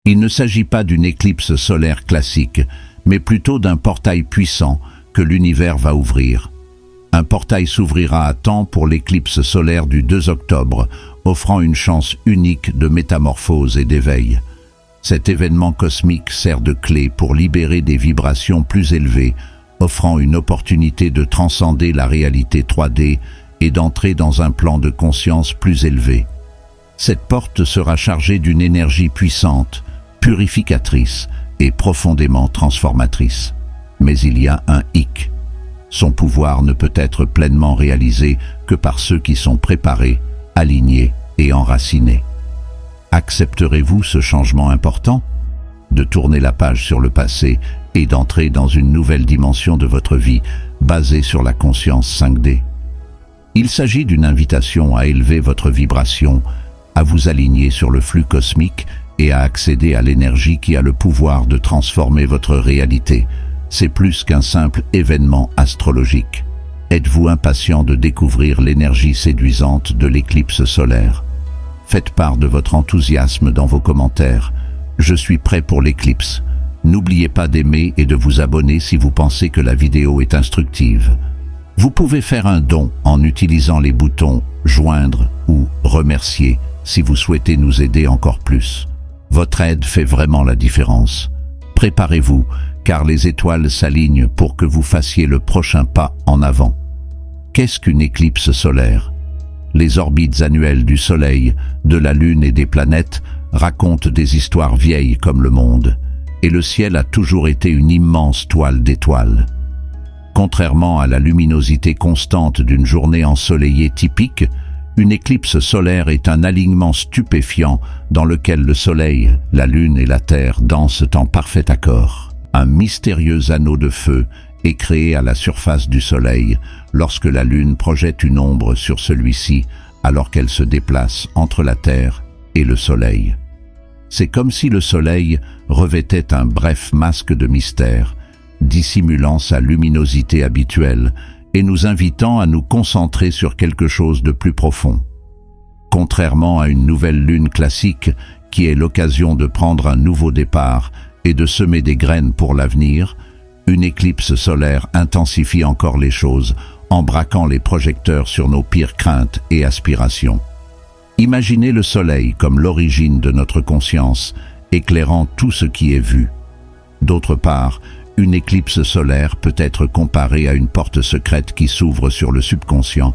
Il ne s'agit pas d'une éclipse solaire classique, mais plutôt d'un portail puissant que l'univers va ouvrir. Un portail s'ouvrira à temps pour l'éclipse solaire du 2 octobre, offrant une chance unique de métamorphose et d'éveil. Cet événement cosmique sert de clé pour libérer des vibrations plus élevées, offrant une opportunité de transcender la réalité 3D et d'entrer dans un plan de conscience plus élevé. Cette porte sera chargée d'une énergie puissante, purificatrice et profondément transformatrice. Mais il y a un hic. Son pouvoir ne peut être pleinement réalisé que par ceux qui sont préparés, alignés et enracinés. Accepterez-vous ce changement important? De tourner la page sur le passé et d'entrer dans une nouvelle dimension de votre vie basée sur la conscience 5D. Il s'agit d'une invitation à élever votre vibration, à vous aligner sur le flux cosmique et à accéder à l'énergie qui a le pouvoir de transformer votre réalité. C'est plus qu'un simple événement astrologique. Êtes-vous impatient de découvrir l'énergie séduisante de l'éclipse solaire? Faites part de votre enthousiasme dans vos commentaires. Je suis prêt pour l'éclipse. N'oubliez pas d'aimer et de vous abonner si vous pensez que la vidéo est instructive. Vous pouvez faire un don en utilisant les boutons « Joindre » ou « Remercier » si vous souhaitez nous aider encore plus. Votre aide fait vraiment la différence. Préparez-vous, car les étoiles s'alignent pour que vous fassiez le prochain pas en avant. Qu'est-ce qu'une éclipse solaire? Les orbites annuelles du Soleil, de la Lune et des planètes racontent des histoires vieilles comme le monde, et le ciel a toujours été une immense toile d'étoiles. Contrairement à la luminosité constante d'une journée ensoleillée typique, une éclipse solaire est un alignement stupéfiant dans lequel le Soleil, la Lune et la Terre dansent en parfait accord. Un mystérieux anneau de feu est créé à la surface du Soleil lorsque la Lune projette une ombre sur celui-ci alors qu'elle se déplace entre la Terre et le Soleil. C'est comme si le Soleil revêtait un bref masque de mystère, dissimulant sa luminosité habituelle et nous invitant à nous concentrer sur quelque chose de plus profond. Contrairement à une nouvelle lune classique qui est l'occasion de prendre un nouveau départ et de semer des graines pour l'avenir, une éclipse solaire intensifie encore les choses en braquant les projecteurs sur nos pires craintes et aspirations. Imaginez le Soleil comme l'origine de notre conscience, éclairant tout ce qui est vu. D'autre part, une éclipse solaire peut être comparée à une porte secrète qui s'ouvre sur le subconscient,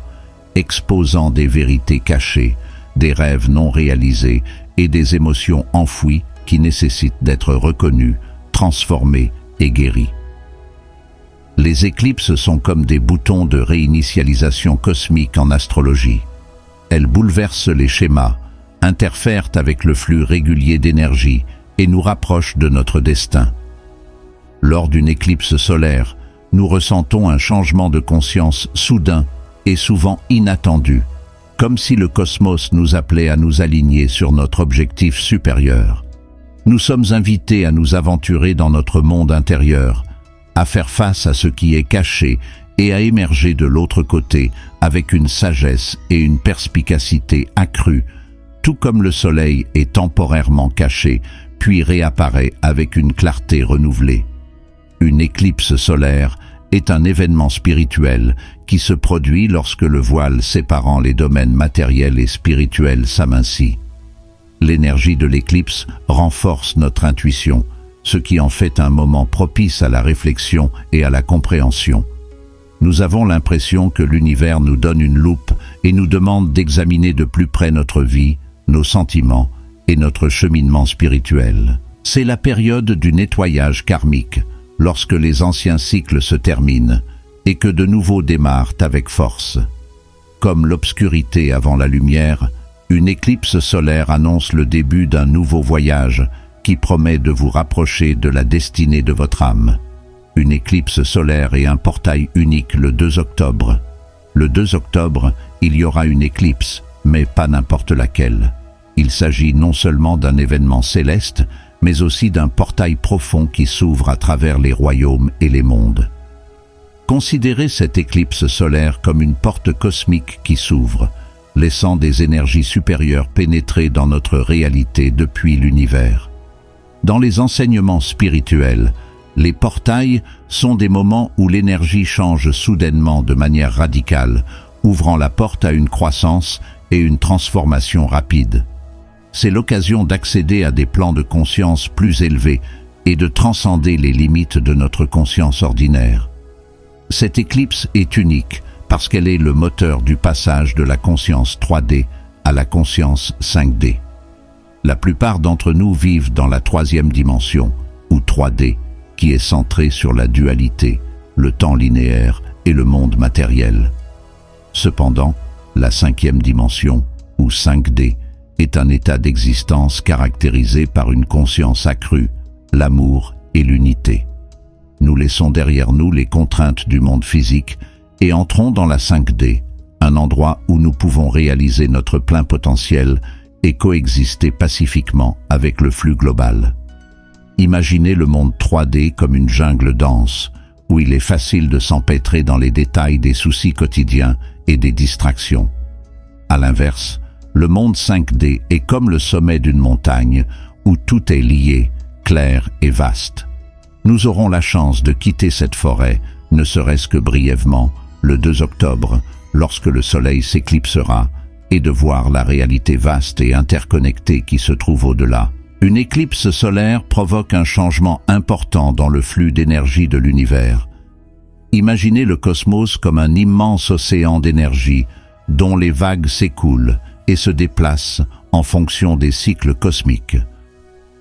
exposant des vérités cachées, des rêves non réalisés et des émotions enfouies qui nécessitent d'être reconnues, transformées et guéries. Les éclipses sont comme des boutons de réinitialisation cosmique en astrologie. Elles bouleversent les schémas, interfèrent avec le flux régulier d'énergie et nous rapprochent de notre destin. Lors d'une éclipse solaire, nous ressentons un changement de conscience soudain et souvent inattendu, comme si le cosmos nous appelait à nous aligner sur notre objectif supérieur. Nous sommes invités à nous aventurer dans notre monde intérieur, à faire face à ce qui est caché et à émerger de l'autre côté avec une sagesse et une perspicacité accrue, tout comme le Soleil est temporairement caché, puis réapparaît avec une clarté renouvelée. Une éclipse solaire est un événement spirituel qui se produit lorsque le voile séparant les domaines matériels et spirituels s'amincit. L'énergie de l'éclipse renforce notre intuition, ce qui en fait un moment propice à la réflexion et à la compréhension. Nous avons l'impression que l'univers nous donne une loupe et nous demande d'examiner de plus près notre vie, nos sentiments et notre cheminement spirituel. C'est la période du nettoyage karmique, lorsque les anciens cycles se terminent et que de nouveaux démarrent avec force. Comme l'obscurité avant la lumière, une éclipse solaire annonce le début d'un nouveau voyage qui promet de vous rapprocher de la destinée de votre âme. Une éclipse solaire est un portail unique le 2 octobre. Le 2 octobre, il y aura une éclipse, mais pas n'importe laquelle. Il s'agit non seulement d'un événement céleste, mais aussi d'un portail profond qui s'ouvre à travers les royaumes et les mondes. Considérez cette éclipse solaire comme une porte cosmique qui s'ouvre, laissant des énergies supérieures pénétrer dans notre réalité depuis l'univers. Dans les enseignements spirituels, les portails sont des moments où l'énergie change soudainement de manière radicale, ouvrant la porte à une croissance et une transformation rapide. C'est l'occasion d'accéder à des plans de conscience plus élevés et de transcender les limites de notre conscience ordinaire. Cette éclipse est unique parce qu'elle est le moteur du passage de la conscience 3D à la conscience 5D. La plupart d'entre nous vivent dans la troisième dimension, ou 3D, qui est centrée sur la dualité, le temps linéaire et le monde matériel. Cependant, la cinquième dimension, ou 5D, est un état d'existence caractérisé par une conscience accrue, l'amour et l'unité. Nous laissons derrière nous les contraintes du monde physique et entrons dans la 5D, un endroit où nous pouvons réaliser notre plein potentiel et coexister pacifiquement avec le flux global. Imaginez le monde 3D comme une jungle dense, où il est facile de s'empêtrer dans les détails des soucis quotidiens et des distractions. À l'inverse, le monde 5D est comme le sommet d'une montagne, où tout est lié, clair et vaste. Nous aurons la chance de quitter cette forêt, ne serait-ce que brièvement, le 2 octobre, lorsque le soleil s'éclipsera, et de voir la réalité vaste et interconnectée qui se trouve au-delà. Une éclipse solaire provoque un changement important dans le flux d'énergie de l'univers. Imaginez le cosmos comme un immense océan d'énergie, dont les vagues s'écoulent et se déplacent en fonction des cycles cosmiques.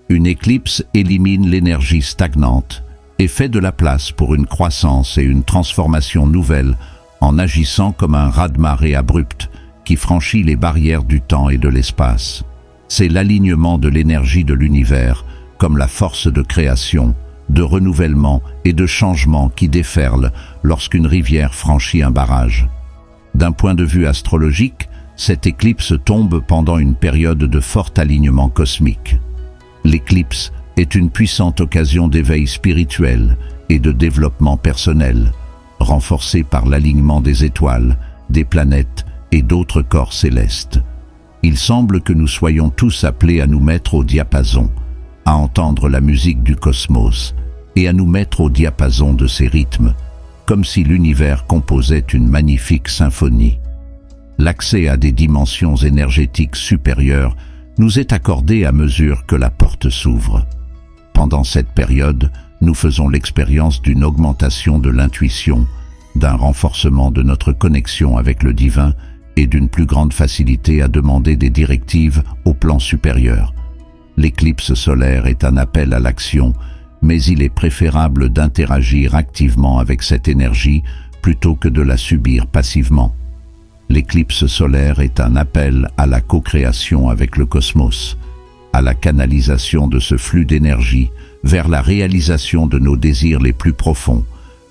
Une éclipse élimine l'énergie stagnante et fait de la place pour une croissance et une transformation nouvelle en agissant comme un raz-de-marée abrupt qui franchit les barrières du temps et de l'espace. C'est l'alignement de l'énergie de l'univers comme la force de création, de renouvellement et de changement qui déferle lorsqu'une rivière franchit un barrage. D'un point de vue astrologique, cette éclipse tombe pendant une période de fort alignement cosmique. L'éclipse est une puissante occasion d'éveil spirituel et de développement personnel, renforcée par l'alignement des étoiles, des planètes et d'autres corps célestes. Il semble que nous soyons tous appelés à nous mettre au diapason, à entendre la musique du cosmos et à nous mettre au diapason de ses rythmes, comme si l'univers composait une magnifique symphonie. L'accès à des dimensions énergétiques supérieures nous est accordé à mesure que la porte s'ouvre. Pendant cette période, nous faisons l'expérience d'une augmentation de l'intuition, d'un renforcement de notre connexion avec le divin et d'une plus grande facilité à demander des directives au plan supérieur. L'éclipse solaire est un appel à l'action, mais il est préférable d'interagir activement avec cette énergie plutôt que de la subir passivement. L'éclipse solaire est un appel à la co-création avec le cosmos, à la canalisation de ce flux d'énergie vers la réalisation de nos désirs les plus profonds,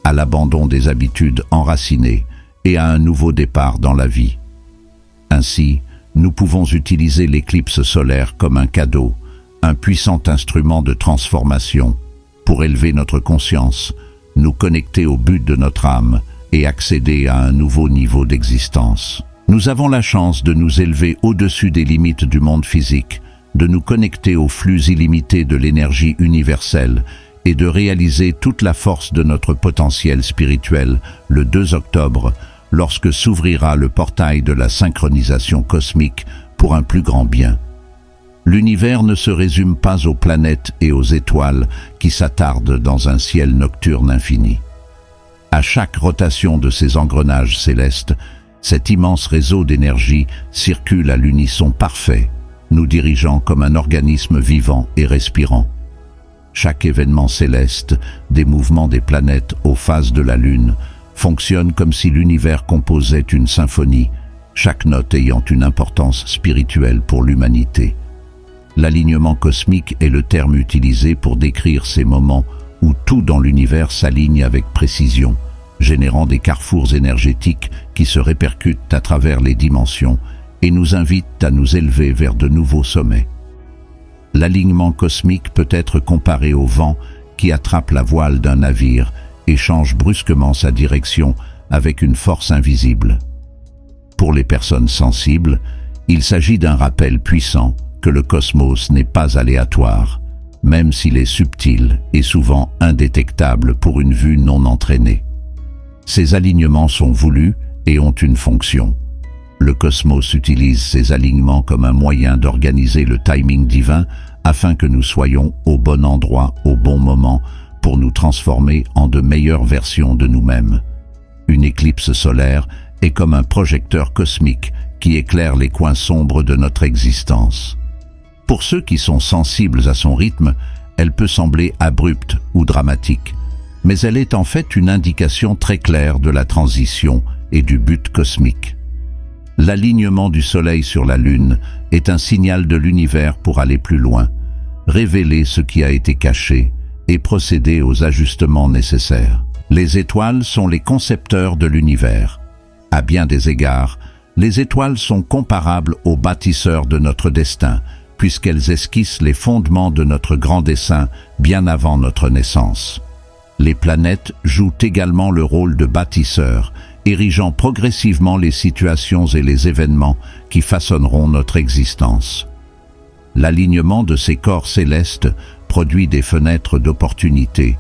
à l'abandon des habitudes enracinées et à un nouveau départ dans la vie. Ainsi, nous pouvons utiliser l'éclipse solaire comme un cadeau, un puissant instrument de transformation, pour élever notre conscience, nous connecter au but de notre âme et accéder à un nouveau niveau d'existence. Nous avons la chance de nous élever au-dessus des limites du monde physique, de nous connecter au flux illimité de l'énergie universelle et de réaliser toute la force de notre potentiel spirituel le 2 octobre, lorsque s'ouvrira le portail de la synchronisation cosmique pour un plus grand bien. L'univers ne se résume pas aux planètes et aux étoiles qui s'attardent dans un ciel nocturne infini. À chaque rotation de ces engrenages célestes, cet immense réseau d'énergie circule à l'unisson parfait, nous dirigeant comme un organisme vivant et respirant. Chaque événement céleste, des mouvements des planètes aux phases de la Lune, fonctionne comme si l'univers composait une symphonie, chaque note ayant une importance spirituelle pour l'humanité. L'alignement cosmique est le terme utilisé pour décrire ces moments où tout dans l'univers s'aligne avec précision, générant des carrefours énergétiques qui se répercutent à travers les dimensions et nous invitent à nous élever vers de nouveaux sommets. L'alignement cosmique peut être comparé au vent qui attrape la voile d'un navire et change brusquement sa direction avec une force invisible. Pour les personnes sensibles, il s'agit d'un rappel puissant que le cosmos n'est pas aléatoire, même s'il est subtil et souvent indétectable pour une vue non entraînée. Ces alignements sont voulus et ont une fonction. Le cosmos utilise ces alignements comme un moyen d'organiser le timing divin afin que nous soyons au bon endroit au bon moment pour nous transformer en de meilleures versions de nous-mêmes. Une éclipse solaire est comme un projecteur cosmique qui éclaire les coins sombres de notre existence. Pour ceux qui sont sensibles à son rythme, elle peut sembler abrupte ou dramatique, mais elle est en fait une indication très claire de la transition et du but cosmique. L'alignement du Soleil sur la Lune est un signal de l'univers pour aller plus loin, révéler ce qui a été caché et procéder aux ajustements nécessaires. Les étoiles sont les concepteurs de l'univers. À bien des égards, les étoiles sont comparables aux bâtisseurs de notre destin, puisqu'elles esquissent les fondements de notre grand dessein bien avant notre naissance. Les planètes jouent également le rôle de bâtisseurs, érigeant progressivement les situations et les événements qui façonneront notre existence. L'alignement de ces corps célestes produit des fenêtres d'opportunité,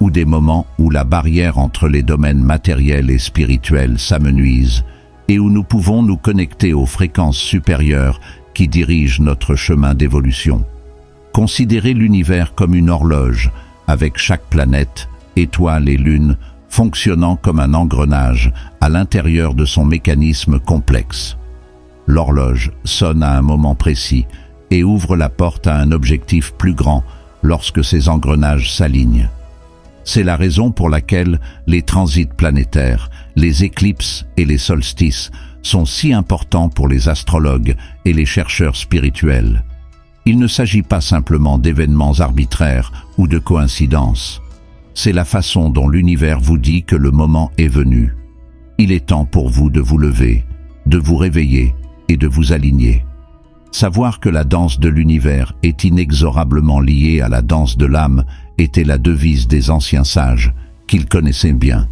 ou des moments où la barrière entre les domaines matériels et spirituels s'amenuise, et où nous pouvons nous connecter aux fréquences supérieures qui dirigent notre chemin d'évolution. Considérez l'univers comme une horloge, avec chaque planète, étoile et lune, fonctionnant comme un engrenage à l'intérieur de son mécanisme complexe. L'horloge sonne à un moment précis et ouvre la porte à un objectif plus grand lorsque ces engrenages s'alignent. C'est la raison pour laquelle les transits planétaires, les éclipses et les solstices sont si importants pour les astrologues et les chercheurs spirituels. Il ne s'agit pas simplement d'événements arbitraires ou de coïncidences. C'est la façon dont l'univers vous dit que le moment est venu. Il est temps pour vous de vous lever, de vous réveiller et de vous aligner. Savoir que la danse de l'univers est inexorablement liée à la danse de l'âme était la devise des anciens sages, qu'ils connaissaient bien.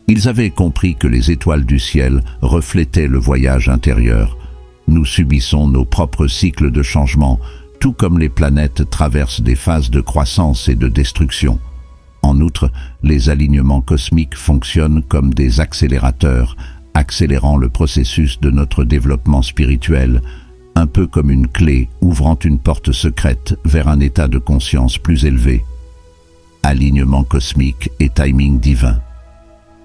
Ils avaient compris que les étoiles du ciel reflétaient le voyage intérieur. Nous subissons nos propres cycles de changement, tout comme les planètes traversent des phases de croissance et de destruction. En outre, les alignements cosmiques fonctionnent comme des accélérateurs, accélérant le processus de notre développement spirituel, un peu comme une clé ouvrant une porte secrète vers un état de conscience plus élevé. Alignement cosmique et timing divin.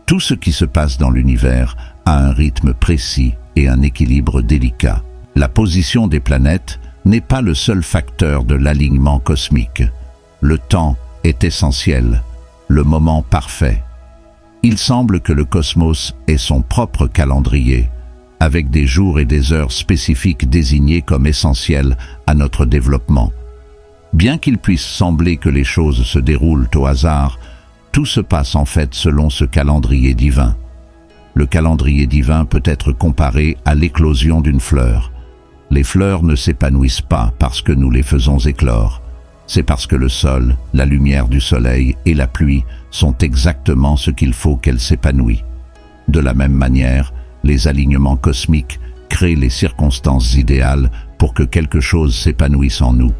Tout ce qui se passe dans l'univers a un rythme précis et un équilibre délicat. La position des planètes n'est pas le seul facteur de l'alignement cosmique. Le temps est essentiel, le moment parfait. Il semble que le cosmos ait son propre calendrier, avec des jours et des heures spécifiques désignés comme essentiels à notre développement. Bien qu'il puisse sembler que les choses se déroulent au hasard, tout se passe en fait selon ce calendrier divin. Le calendrier divin peut être comparé à l'éclosion d'une fleur. Les fleurs ne s'épanouissent pas parce que nous les faisons éclore. C'est parce que le sol, la lumière du soleil et la pluie sont exactement ce qu'il faut qu'elles s'épanouissent. De la même manière, les alignements cosmiques créent les circonstances idéales pour que quelque chose s'épanouisse en nous.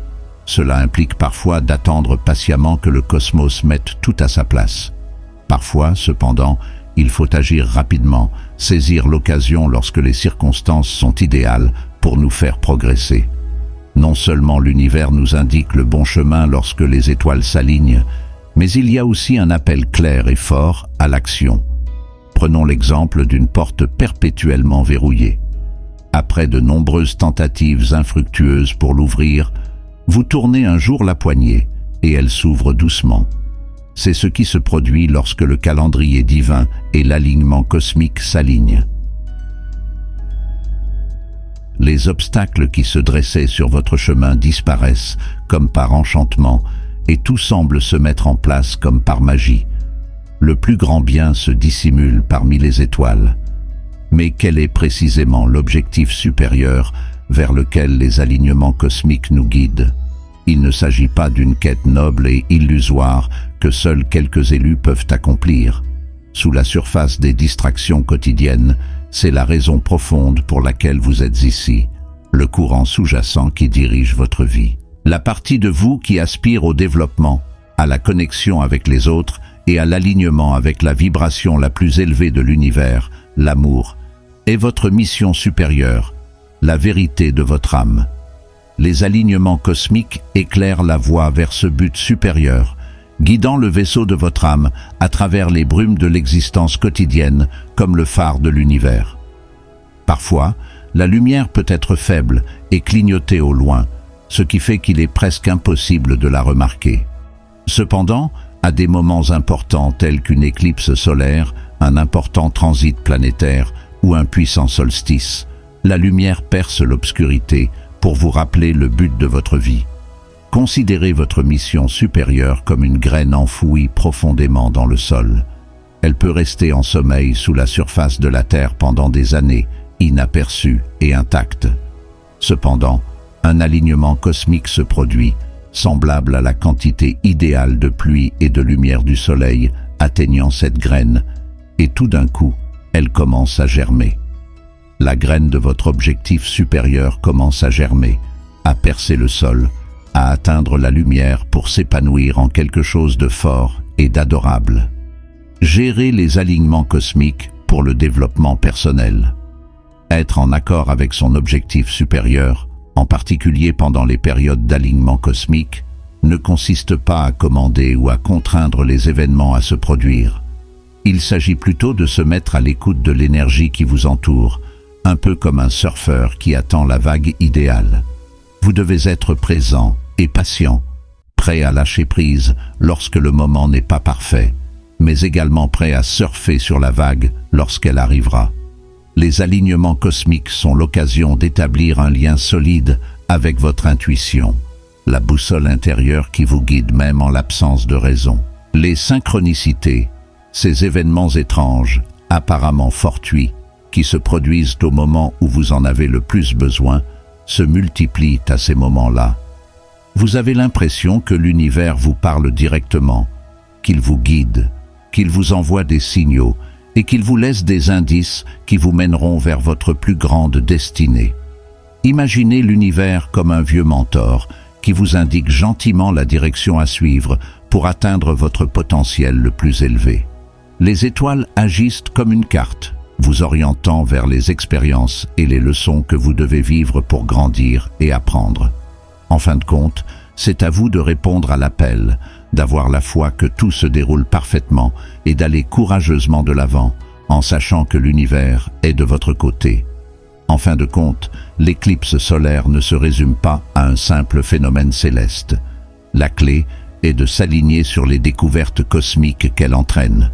Cela implique parfois d'attendre patiemment que le cosmos mette tout à sa place. Parfois, cependant, il faut agir rapidement, saisir l'occasion lorsque les circonstances sont idéales pour nous faire progresser. Non seulement l'univers nous indique le bon chemin lorsque les étoiles s'alignent, mais il y a aussi un appel clair et fort à l'action. Prenons l'exemple d'une porte perpétuellement verrouillée. Après de nombreuses tentatives infructueuses pour l'ouvrir, vous tournez un jour la poignée et elle s'ouvre doucement. C'est ce qui se produit lorsque le calendrier divin et l'alignement cosmique s'alignent. Les obstacles qui se dressaient sur votre chemin disparaissent comme par enchantement et tout semble se mettre en place comme par magie. Le plus grand bien se dissimule parmi les étoiles. Mais quel est précisément l'objectif supérieur vers lequel les alignements cosmiques nous guident? Il ne s'agit pas d'une quête noble et illusoire que seuls quelques élus peuvent accomplir. Sous la surface des distractions quotidiennes, c'est la raison profonde pour laquelle vous êtes ici, le courant sous-jacent qui dirige votre vie. La partie de vous qui aspire au développement, à la connexion avec les autres et à l'alignement avec la vibration la plus élevée de l'univers, l'amour, est votre mission supérieure, la vérité de votre âme. Les alignements cosmiques éclairent la voie vers ce but supérieur, guidant le vaisseau de votre âme à travers les brumes de l'existence quotidienne comme le phare de l'univers. Parfois, la lumière peut être faible et clignoter au loin, ce qui fait qu'il est presque impossible de la remarquer. Cependant, à des moments importants tels qu'une éclipse solaire, un important transit planétaire ou un puissant solstice, la lumière perce l'obscurité pour vous rappeler le but de votre vie. Considérez votre mission supérieure comme une graine enfouie profondément dans le sol. Elle peut rester en sommeil sous la surface de la Terre pendant des années, inaperçue et intacte. Cependant, un alignement cosmique se produit, semblable à la quantité idéale de pluie et de lumière du soleil atteignant cette graine, et tout d'un coup, elle commence à germer. La graine de votre objectif supérieur commence à germer, à percer le sol, à atteindre la lumière pour s'épanouir en quelque chose de fort et d'adorable. Gérez les alignements cosmiques pour le développement personnel. Être en accord avec son objectif supérieur, en particulier pendant les périodes d'alignement cosmique, ne consiste pas à commander ou à contraindre les événements à se produire. Il s'agit plutôt de se mettre à l'écoute de l'énergie qui vous entoure, un peu comme un surfeur qui attend la vague idéale. Vous devez être présent et patient, prêt à lâcher prise lorsque le moment n'est pas parfait, mais également prêt à surfer sur la vague lorsqu'elle arrivera. Les alignements cosmiques sont l'occasion d'établir un lien solide avec votre intuition, la boussole intérieure qui vous guide même en l'absence de raison. Les synchronicités, ces événements étranges, apparemment fortuits, qui se produisent au moment où vous en avez le plus besoin, se multiplient à ces moments-là. Vous avez l'impression que l'univers vous parle directement, qu'il vous guide, qu'il vous envoie des signaux et qu'il vous laisse des indices qui vous mèneront vers votre plus grande destinée. Imaginez l'univers comme un vieux mentor qui vous indique gentiment la direction à suivre pour atteindre votre potentiel le plus élevé. Les étoiles agissent comme une carte, vous orientant vers les expériences et les leçons que vous devez vivre pour grandir et apprendre. En fin de compte, c'est à vous de répondre à l'appel, d'avoir la foi que tout se déroule parfaitement et d'aller courageusement de l'avant, en sachant que l'univers est de votre côté. En fin de compte, l'éclipse solaire ne se résume pas à un simple phénomène céleste. La clé est de s'aligner sur les découvertes cosmiques qu'elle entraîne.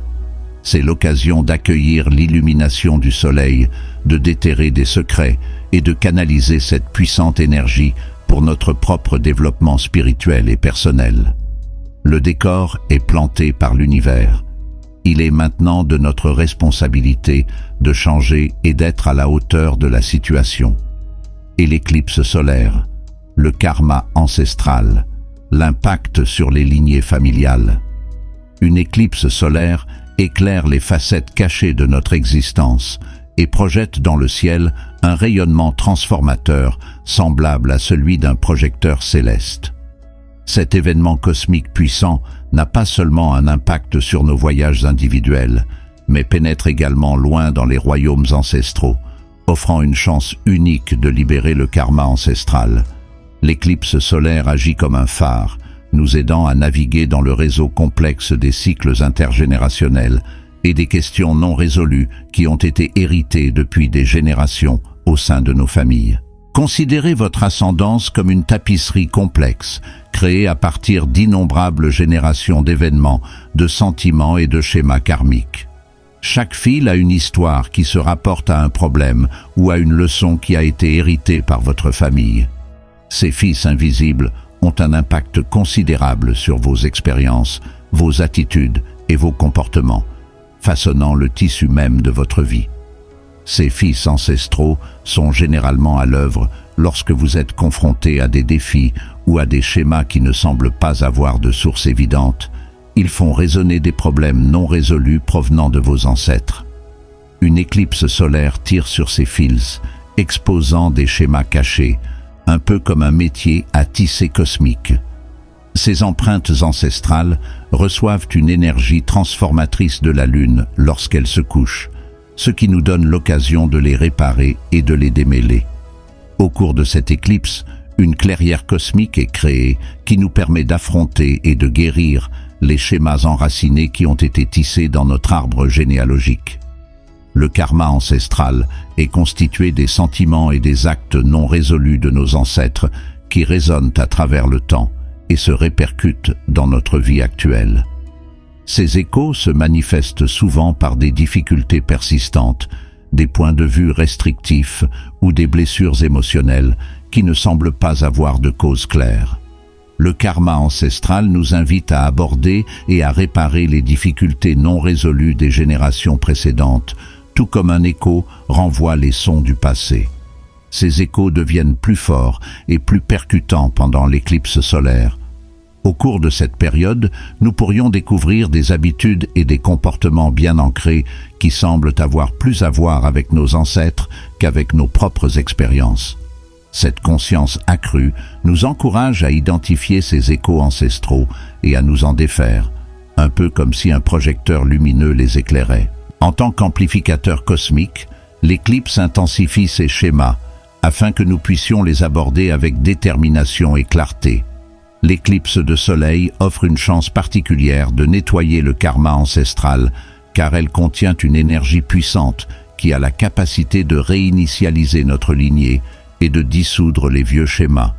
C'est l'occasion d'accueillir l'illumination du soleil, de déterrer des secrets et de canaliser cette puissante énergie pour notre propre développement spirituel et personnel. Le décor est planté par l'univers. Il est maintenant de notre responsabilité de changer et d'être à la hauteur de la situation. Et l'éclipse solaire, le karma ancestral, l'impact sur les lignées familiales. Une éclipse solaire éclaire les facettes cachées de notre existence et projette dans le ciel un rayonnement transformateur semblable à celui d'un projecteur céleste. Cet événement cosmique puissant n'a pas seulement un impact sur nos voyages individuels, mais pénètre également loin dans les royaumes ancestraux, offrant une chance unique de libérer le karma ancestral. L'éclipse solaire agit comme un phare, nous aidant à naviguer dans le réseau complexe des cycles intergénérationnels et des questions non résolues qui ont été héritées depuis des générations au sein de nos familles. Considérez votre ascendance comme une tapisserie complexe, créée à partir d'innombrables générations d'événements, de sentiments et de schémas karmiques. Chaque fil a une histoire qui se rapporte à un problème ou à une leçon qui a été héritée par votre famille. Ces fils invisibles ont un impact considérable sur vos expériences, vos attitudes et vos comportements, façonnant le tissu même de votre vie. Ces fils ancestraux sont généralement à l'œuvre lorsque vous êtes confronté à des défis ou à des schémas qui ne semblent pas avoir de source évidente. Ils font résonner des problèmes non résolus provenant de vos ancêtres. Une éclipse solaire tire sur ces fils, exposant des schémas cachés, un peu comme un métier à tisser cosmique. Ces empreintes ancestrales reçoivent une énergie transformatrice de la Lune lorsqu'elle se couche, ce qui nous donne l'occasion de les réparer et de les démêler. Au cours de cette éclipse, une clairière cosmique est créée qui nous permet d'affronter et de guérir les schémas enracinés qui ont été tissés dans notre arbre généalogique. Le karma ancestral est constitué des sentiments et des actes non résolus de nos ancêtres qui résonnent à travers le temps et se répercutent dans notre vie actuelle. Ces échos se manifestent souvent par des difficultés persistantes, des points de vue restrictifs ou des blessures émotionnelles qui ne semblent pas avoir de cause claire. Le karma ancestral nous invite à aborder et à réparer les difficultés non résolues des générations précédentes, tout comme un écho renvoie les sons du passé. Ces échos deviennent plus forts et plus percutants pendant l'éclipse solaire. Au cours de cette période, nous pourrions découvrir des habitudes et des comportements bien ancrés qui semblent avoir plus à voir avec nos ancêtres qu'avec nos propres expériences. Cette conscience accrue nous encourage à identifier ces échos ancestraux et à nous en défaire, un peu comme si un projecteur lumineux les éclairait. En tant qu'amplificateur cosmique, l'éclipse intensifie ces schémas afin que nous puissions les aborder avec détermination et clarté. L'éclipse de soleil offre une chance particulière de nettoyer le karma ancestral car elle contient une énergie puissante qui a la capacité de réinitialiser notre lignée et de dissoudre les vieux schémas.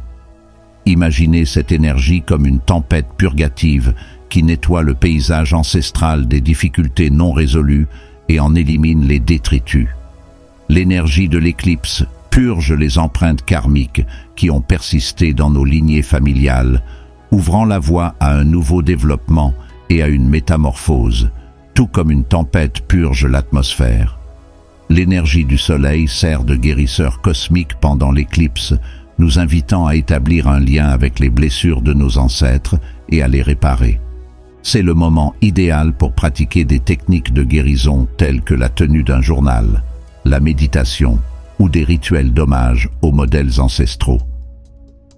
Imaginez cette énergie comme une tempête purgative qui nettoie le paysage ancestral des difficultés non résolues et en élimine les détritus. L'énergie de l'éclipse purge les empreintes karmiques qui ont persisté dans nos lignées familiales, ouvrant la voie à un nouveau développement et à une métamorphose, tout comme une tempête purge l'atmosphère. L'énergie du soleil sert de guérisseur cosmique pendant l'éclipse, nous invitant à établir un lien avec les blessures de nos ancêtres et à les réparer. C'est le moment idéal pour pratiquer des techniques de guérison telles que la tenue d'un journal, la méditation ou des rituels d'hommage aux modèles ancestraux.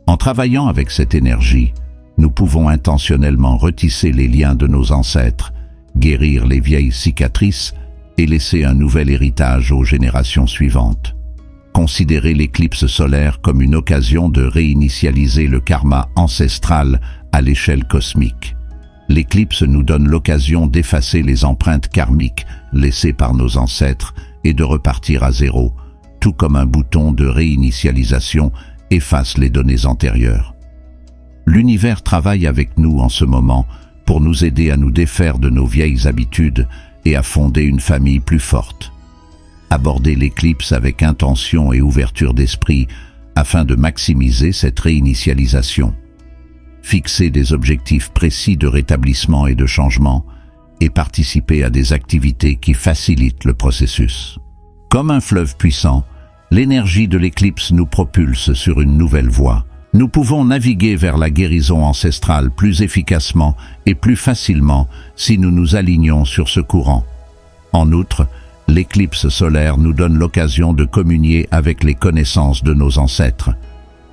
En travaillant avec cette énergie, nous pouvons intentionnellement retisser les liens de nos ancêtres, guérir les vieilles cicatrices et laisser un nouvel héritage aux générations suivantes. Considérez l'éclipse solaire comme une occasion de réinitialiser le karma ancestral à l'échelle cosmique. L'éclipse nous donne l'occasion d'effacer les empreintes karmiques laissées par nos ancêtres et de repartir à zéro, tout comme un bouton de réinitialisation efface les données antérieures. L'univers travaille avec nous en ce moment pour nous aider à nous défaire de nos vieilles habitudes et à fonder une famille plus forte. Abordez l'éclipse avec intention et ouverture d'esprit afin de maximiser cette réinitialisation. Fixez des objectifs précis de rétablissement et de changement et participez à des activités qui facilitent le processus. Comme un fleuve puissant, l'énergie de l'éclipse nous propulse sur une nouvelle voie. Nous pouvons naviguer vers la guérison ancestrale plus efficacement et plus facilement si nous nous alignons sur ce courant. En outre, l'éclipse solaire nous donne l'occasion de communier avec les connaissances de nos ancêtres.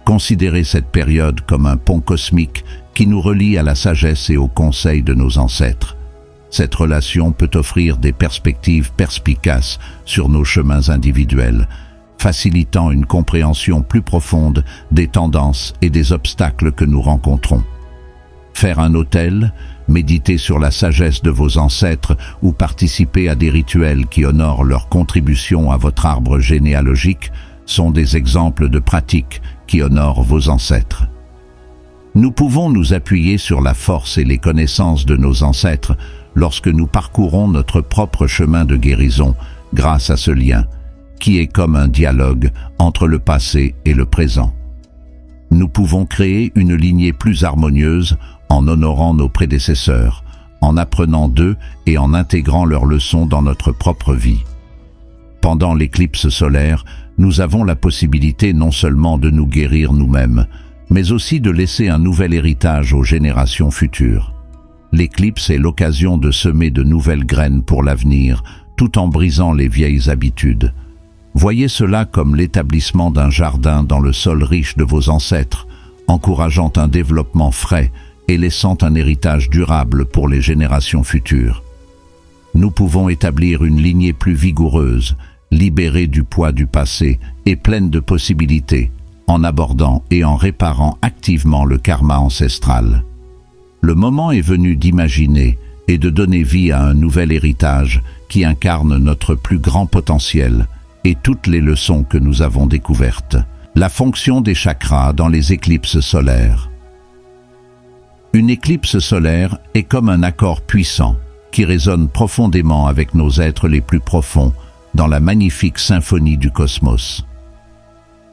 Considérez cette période comme un pont cosmique qui nous relie à la sagesse et aux conseils de nos ancêtres. Cette relation peut offrir des perspectives perspicaces sur nos chemins individuels, facilitant une compréhension plus profonde des tendances et des obstacles que nous rencontrons. Faire un autel, méditer sur la sagesse de vos ancêtres ou participer à des rituels qui honorent leur contribution à votre arbre généalogique sont des exemples de pratiques qui honorent vos ancêtres. Nous pouvons nous appuyer sur la force et les connaissances de nos ancêtres lorsque nous parcourons notre propre chemin de guérison grâce à ce lien, qui est comme un dialogue entre le passé et le présent. Nous pouvons créer une lignée plus harmonieuse en honorant nos prédécesseurs, en apprenant d'eux et en intégrant leurs leçons dans notre propre vie. Pendant l'éclipse solaire, nous avons la possibilité non seulement de nous guérir nous-mêmes, mais aussi de laisser un nouvel héritage aux générations futures. L'éclipse est l'occasion de semer de nouvelles graines pour l'avenir, tout en brisant les vieilles habitudes. Voyez cela comme l'établissement d'un jardin dans le sol riche de vos ancêtres, encourageant un développement frais et laissant un héritage durable pour les générations futures. Nous pouvons établir une lignée plus vigoureuse, libérée du poids du passé et pleine de possibilités, en abordant et en réparant activement le karma ancestral. Le moment est venu d'imaginer et de donner vie à un nouvel héritage qui incarne notre plus grand potentiel et toutes les leçons que nous avons découvertes. La fonction des chakras dans les éclipses solaires. Une éclipse solaire est comme un accord puissant qui résonne profondément avec nos êtres les plus profonds dans la magnifique symphonie du cosmos.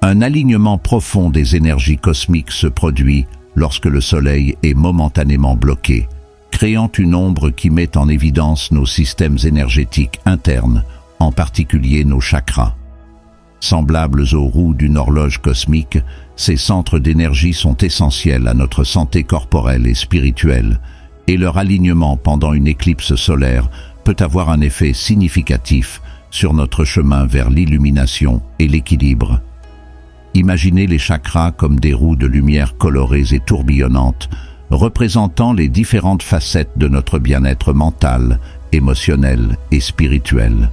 Un alignement profond des énergies cosmiques se produit lorsque le Soleil est momentanément bloqué, créant une ombre qui met en évidence nos systèmes énergétiques internes, en particulier nos chakras. Semblables aux roues d'une horloge cosmique, ces centres d'énergie sont essentiels à notre santé corporelle et spirituelle, et leur alignement pendant une éclipse solaire peut avoir un effet significatif sur notre chemin vers l'illumination et l'équilibre. Imaginez les chakras comme des roues de lumière colorées et tourbillonnantes, représentant les différentes facettes de notre bien-être mental, émotionnel et spirituel.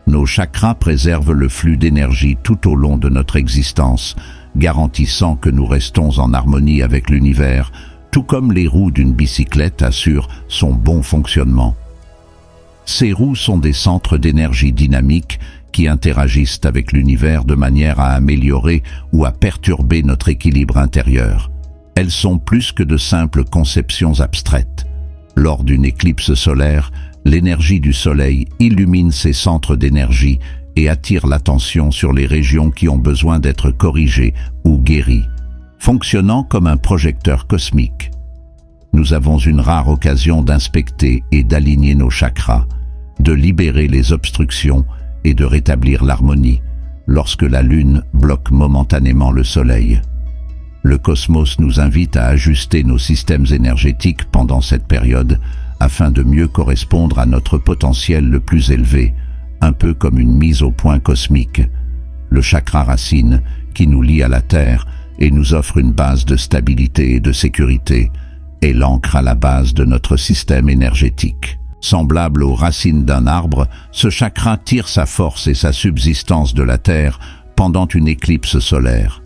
Nos chakras préservent le flux d'énergie tout au long de notre existence, garantissant que nous restons en harmonie avec l'univers, tout comme les roues d'une bicyclette assurent son bon fonctionnement. Ces roues sont des centres d'énergie dynamiques qui interagissent avec l'univers de manière à améliorer ou à perturber notre équilibre intérieur. Elles sont plus que de simples conceptions abstraites. Lors d'une éclipse solaire, l'énergie du Soleil illumine ces centres d'énergie et attire l'attention sur les régions qui ont besoin d'être corrigées ou guéries, fonctionnant comme un projecteur cosmique. Nous avons une rare occasion d'inspecter et d'aligner nos chakras, de libérer les obstructions et de rétablir l'harmonie lorsque la Lune bloque momentanément le Soleil. Le cosmos nous invite à ajuster nos systèmes énergétiques pendant cette période afin de mieux correspondre à notre potentiel le plus élevé, un peu comme une mise au point cosmique. Le chakra racine, qui nous lie à la Terre et nous offre une base de stabilité et de sécurité, est l'ancre à la base de notre système énergétique. Semblable aux racines d'un arbre, ce chakra tire sa force et sa subsistance de la Terre pendant une éclipse solaire.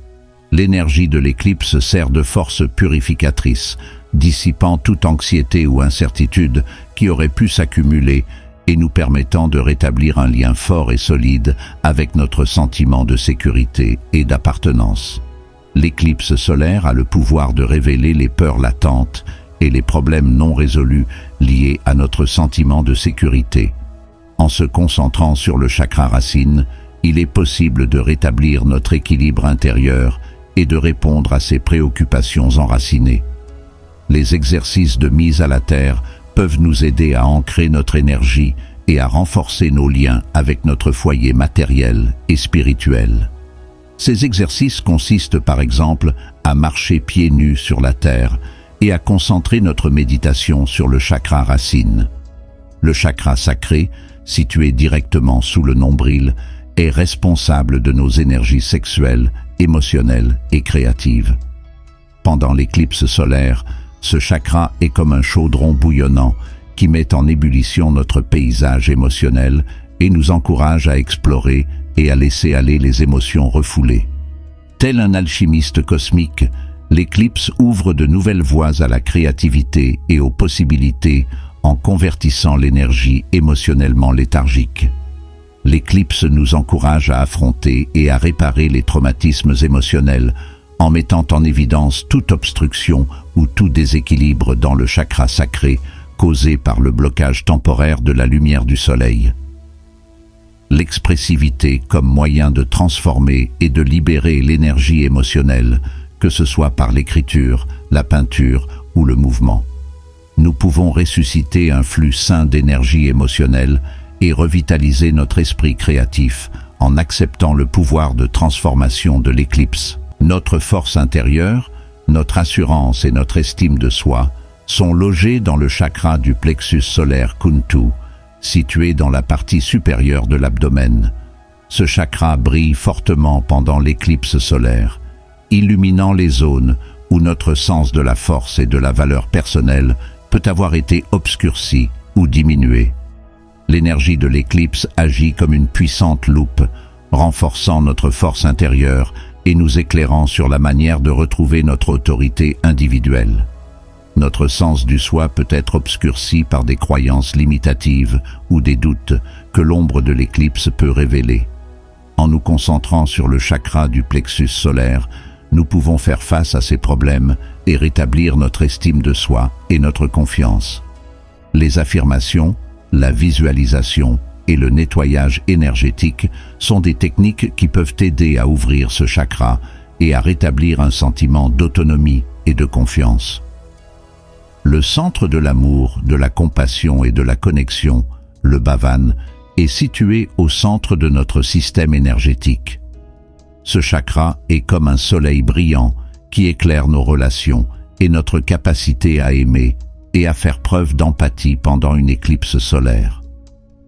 L'énergie de l'éclipse sert de force purificatrice, dissipant toute anxiété ou incertitude qui aurait pu s'accumuler et nous permettant de rétablir un lien fort et solide avec notre sentiment de sécurité et d'appartenance. L'éclipse solaire a le pouvoir de révéler les peurs latentes et les problèmes non résolus liés à notre sentiment de sécurité. En se concentrant sur le chakra racine, il est possible de rétablir notre équilibre intérieur et de répondre à ces préoccupations enracinées. Les exercices de mise à la terre peuvent nous aider à ancrer notre énergie et à renforcer nos liens avec notre foyer matériel et spirituel. Ces exercices consistent par exemple à marcher pieds nus sur la terre et à concentrer notre méditation sur le chakra racine. Le chakra sacré, situé directement sous le nombril, est responsable de nos énergies sexuelles, émotionnelles et créatives. Pendant l'éclipse solaire, ce chakra est comme un chaudron bouillonnant qui met en ébullition notre paysage émotionnel et nous encourage à explorer et à laisser aller les émotions refoulées. Tel un alchimiste cosmique, l'éclipse ouvre de nouvelles voies à la créativité et aux possibilités en convertissant l'énergie émotionnellement léthargique. L'éclipse nous encourage à affronter et à réparer les traumatismes émotionnels en mettant en évidence toute obstruction ou tout déséquilibre dans le chakra sacré causé par le blocage temporaire de la lumière du soleil. L'expressivité comme moyen de transformer et de libérer l'énergie émotionnelle, que ce soit par l'écriture, la peinture ou le mouvement. Nous pouvons ressusciter un flux sain d'énergie émotionnelle et revitaliser notre esprit créatif en acceptant le pouvoir de transformation de l'éclipse. Notre force intérieure, notre assurance et notre estime de soi sont logés dans le chakra du plexus solaire Kuntu, situé dans la partie supérieure de l'abdomen. Ce chakra brille fortement pendant l'éclipse solaire, illuminant les zones où notre sens de la force et de la valeur personnelle peut avoir été obscurci ou diminué. L'énergie de l'éclipse agit comme une puissante loupe, renforçant notre force intérieure et nous éclairant sur la manière de retrouver notre autorité individuelle. Notre sens du soi peut être obscurci par des croyances limitatives ou des doutes que l'ombre de l'éclipse peut révéler. En nous concentrant sur le chakra du plexus solaire, nous pouvons faire face à ces problèmes et rétablir notre estime de soi et notre confiance. Les affirmations, la visualisation et le nettoyage énergétique sont des techniques qui peuvent aider à ouvrir ce chakra et à rétablir un sentiment d'autonomie et de confiance. Le centre de l'amour, de la compassion et de la connexion, le bhavan, est situé au centre de notre système énergétique. Ce chakra est comme un soleil brillant qui éclaire nos relations et notre capacité à aimer et à faire preuve d'empathie pendant une éclipse solaire.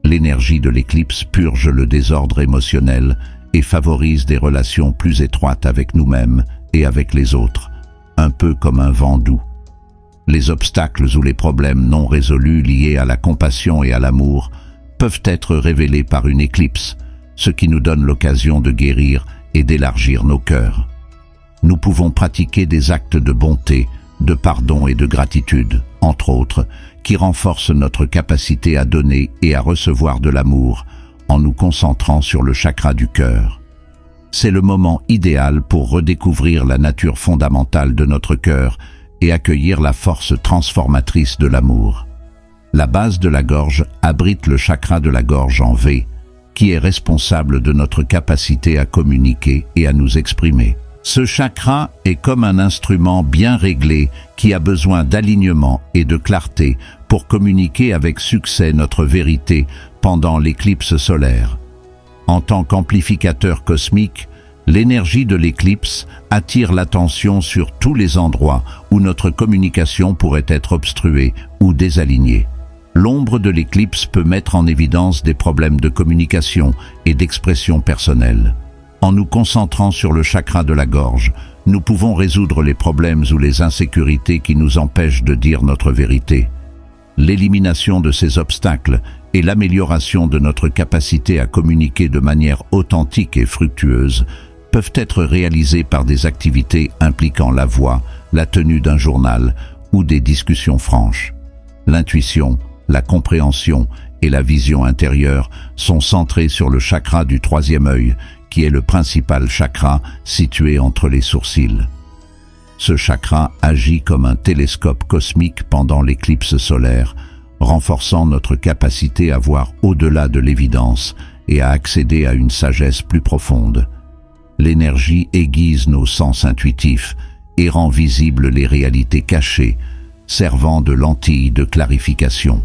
L'énergie de l'éclipse purge le désordre émotionnel et favorise des relations plus étroites avec nous-mêmes et avec les autres, un peu comme un vent doux. Les obstacles ou les problèmes non résolus liés à la compassion et à l'amour peuvent être révélés par une éclipse, ce qui nous donne l'occasion de guérir et d'élargir nos cœurs. Nous pouvons pratiquer des actes de bonté, de pardon et de gratitude, entre autres, qui renforcent notre capacité à donner et à recevoir de l'amour en nous concentrant sur le chakra du cœur. C'est le moment idéal pour redécouvrir la nature fondamentale de notre cœur et accueillir la force transformatrice de l'amour. La base de la gorge abrite le chakra de la gorge en V, qui est responsable de notre capacité à communiquer et à nous exprimer. Ce chakra est comme un instrument bien réglé qui a besoin d'alignement et de clarté pour communiquer avec succès notre vérité pendant l'éclipse solaire. En tant qu'amplificateur cosmique, l'énergie de l'éclipse attire l'attention sur tous les endroits où notre communication pourrait être obstruée ou désalignée. L'ombre de l'éclipse peut mettre en évidence des problèmes de communication et d'expression personnelle. En nous concentrant sur le chakra de la gorge, nous pouvons résoudre les problèmes ou les insécurités qui nous empêchent de dire notre vérité. L'élimination de ces obstacles et l'amélioration de notre capacité à communiquer de manière authentique et fructueuse peuvent être réalisées par des activités impliquant la voix, la tenue d'un journal ou des discussions franches. L'intuition, la compréhension et la vision intérieure sont centrées sur le chakra du troisième œil, qui est le principal chakra situé entre les sourcils. Ce chakra agit comme un télescope cosmique pendant l'éclipse solaire, renforçant notre capacité à voir au-delà de l'évidence et à accéder à une sagesse plus profonde. L'énergie aiguise nos sens intuitifs et rend visibles les réalités cachées, servant de lentille de clarification.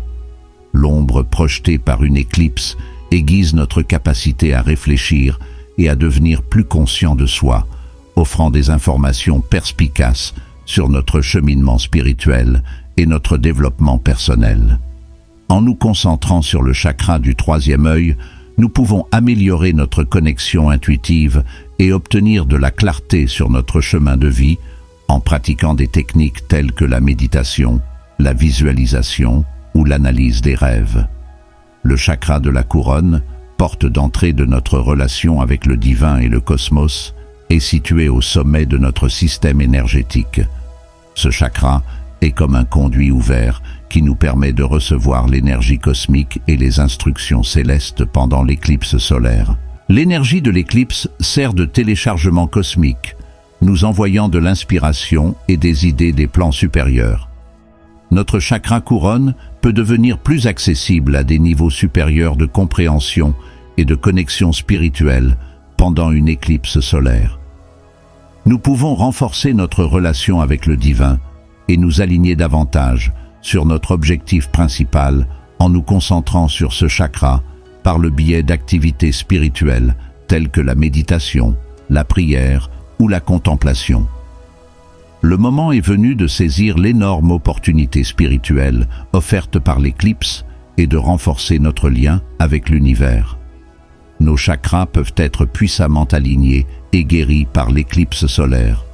L'ombre projetée par une éclipse aiguise notre capacité à réfléchir et à devenir plus conscient de soi, offrant des informations perspicaces sur notre cheminement spirituel et notre développement personnel. En nous concentrant sur le chakra du troisième œil, nous pouvons améliorer notre connexion intuitive et obtenir de la clarté sur notre chemin de vie en pratiquant des techniques telles que la méditation, la visualisation ou l'analyse des rêves. Le chakra de la couronne, porte d'entrée de notre relation avec le divin et le cosmos, est situé au sommet de notre système énergétique. Ce chakra est comme un conduit ouvert qui nous permet de recevoir l'énergie cosmique et les instructions célestes pendant l'éclipse solaire. L'énergie de l'éclipse sert de téléchargement cosmique, nous envoyant de l'inspiration et des idées des plans supérieurs. Notre chakra couronne peut devenir plus accessible à des niveaux supérieurs de compréhension et de connexion spirituelle pendant une éclipse solaire. Nous pouvons renforcer notre relation avec le divin et nous aligner davantage sur notre objectif principal en nous concentrant sur ce chakra par le biais d'activités spirituelles telles que la méditation, la prière ou la contemplation. Le moment est venu de saisir l'énorme opportunité spirituelle offerte par l'éclipse et de renforcer notre lien avec l'univers. Nos chakras peuvent être puissamment alignés et guéris par l'éclipse solaire.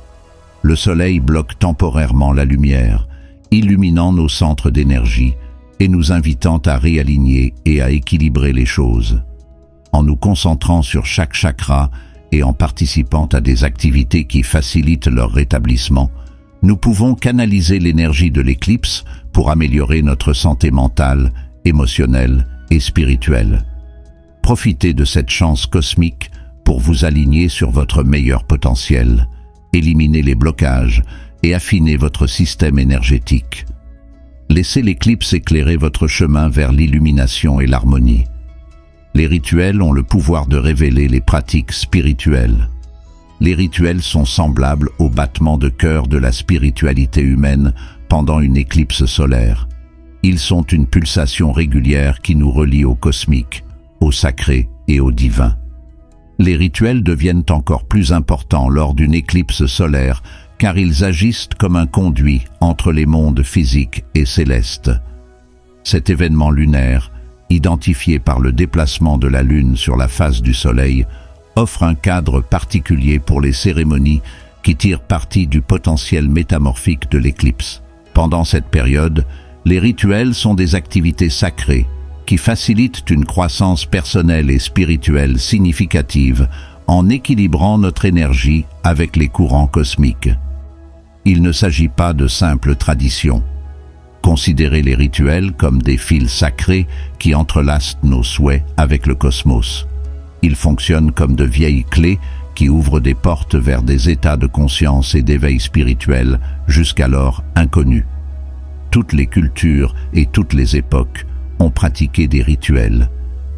Le soleil bloque temporairement la lumière, illuminant nos centres d'énergie et nous invitant à réaligner et à équilibrer les choses. En nous concentrant sur chaque chakra et en participant à des activités qui facilitent leur rétablissement, nous pouvons canaliser l'énergie de l'éclipse pour améliorer notre santé mentale, émotionnelle et spirituelle. Profitez de cette chance cosmique pour vous aligner sur votre meilleur potentiel, éliminer les blocages et affiner votre système énergétique. Laissez l'éclipse éclairer votre chemin vers l'illumination et l'harmonie. Les rituels ont le pouvoir de révéler les pratiques spirituelles. Les rituels sont semblables au battement de cœur de la spiritualité humaine pendant une éclipse solaire. Ils sont une pulsation régulière qui nous relie au cosmique, au sacré et au divin. Les rituels deviennent encore plus importants lors d'une éclipse solaire car ils agissent comme un conduit entre les mondes physiques et célestes. Cet événement lunaire, identifié par le déplacement de la Lune sur la face du Soleil, offre un cadre particulier pour les cérémonies qui tirent parti du potentiel métamorphique de l'éclipse. Pendant cette période, les rituels sont des activités sacrées qui facilitent une croissance personnelle et spirituelle significative en équilibrant notre énergie avec les courants cosmiques. Il ne s'agit pas de simples traditions. Considérez les rituels comme des fils sacrés qui entrelacent nos souhaits avec le cosmos. Ils fonctionnent comme de vieilles clés qui ouvrent des portes vers des états de conscience et d'éveil spirituel jusqu'alors inconnus. Toutes les cultures et toutes les époques ont pratiqué des rituels,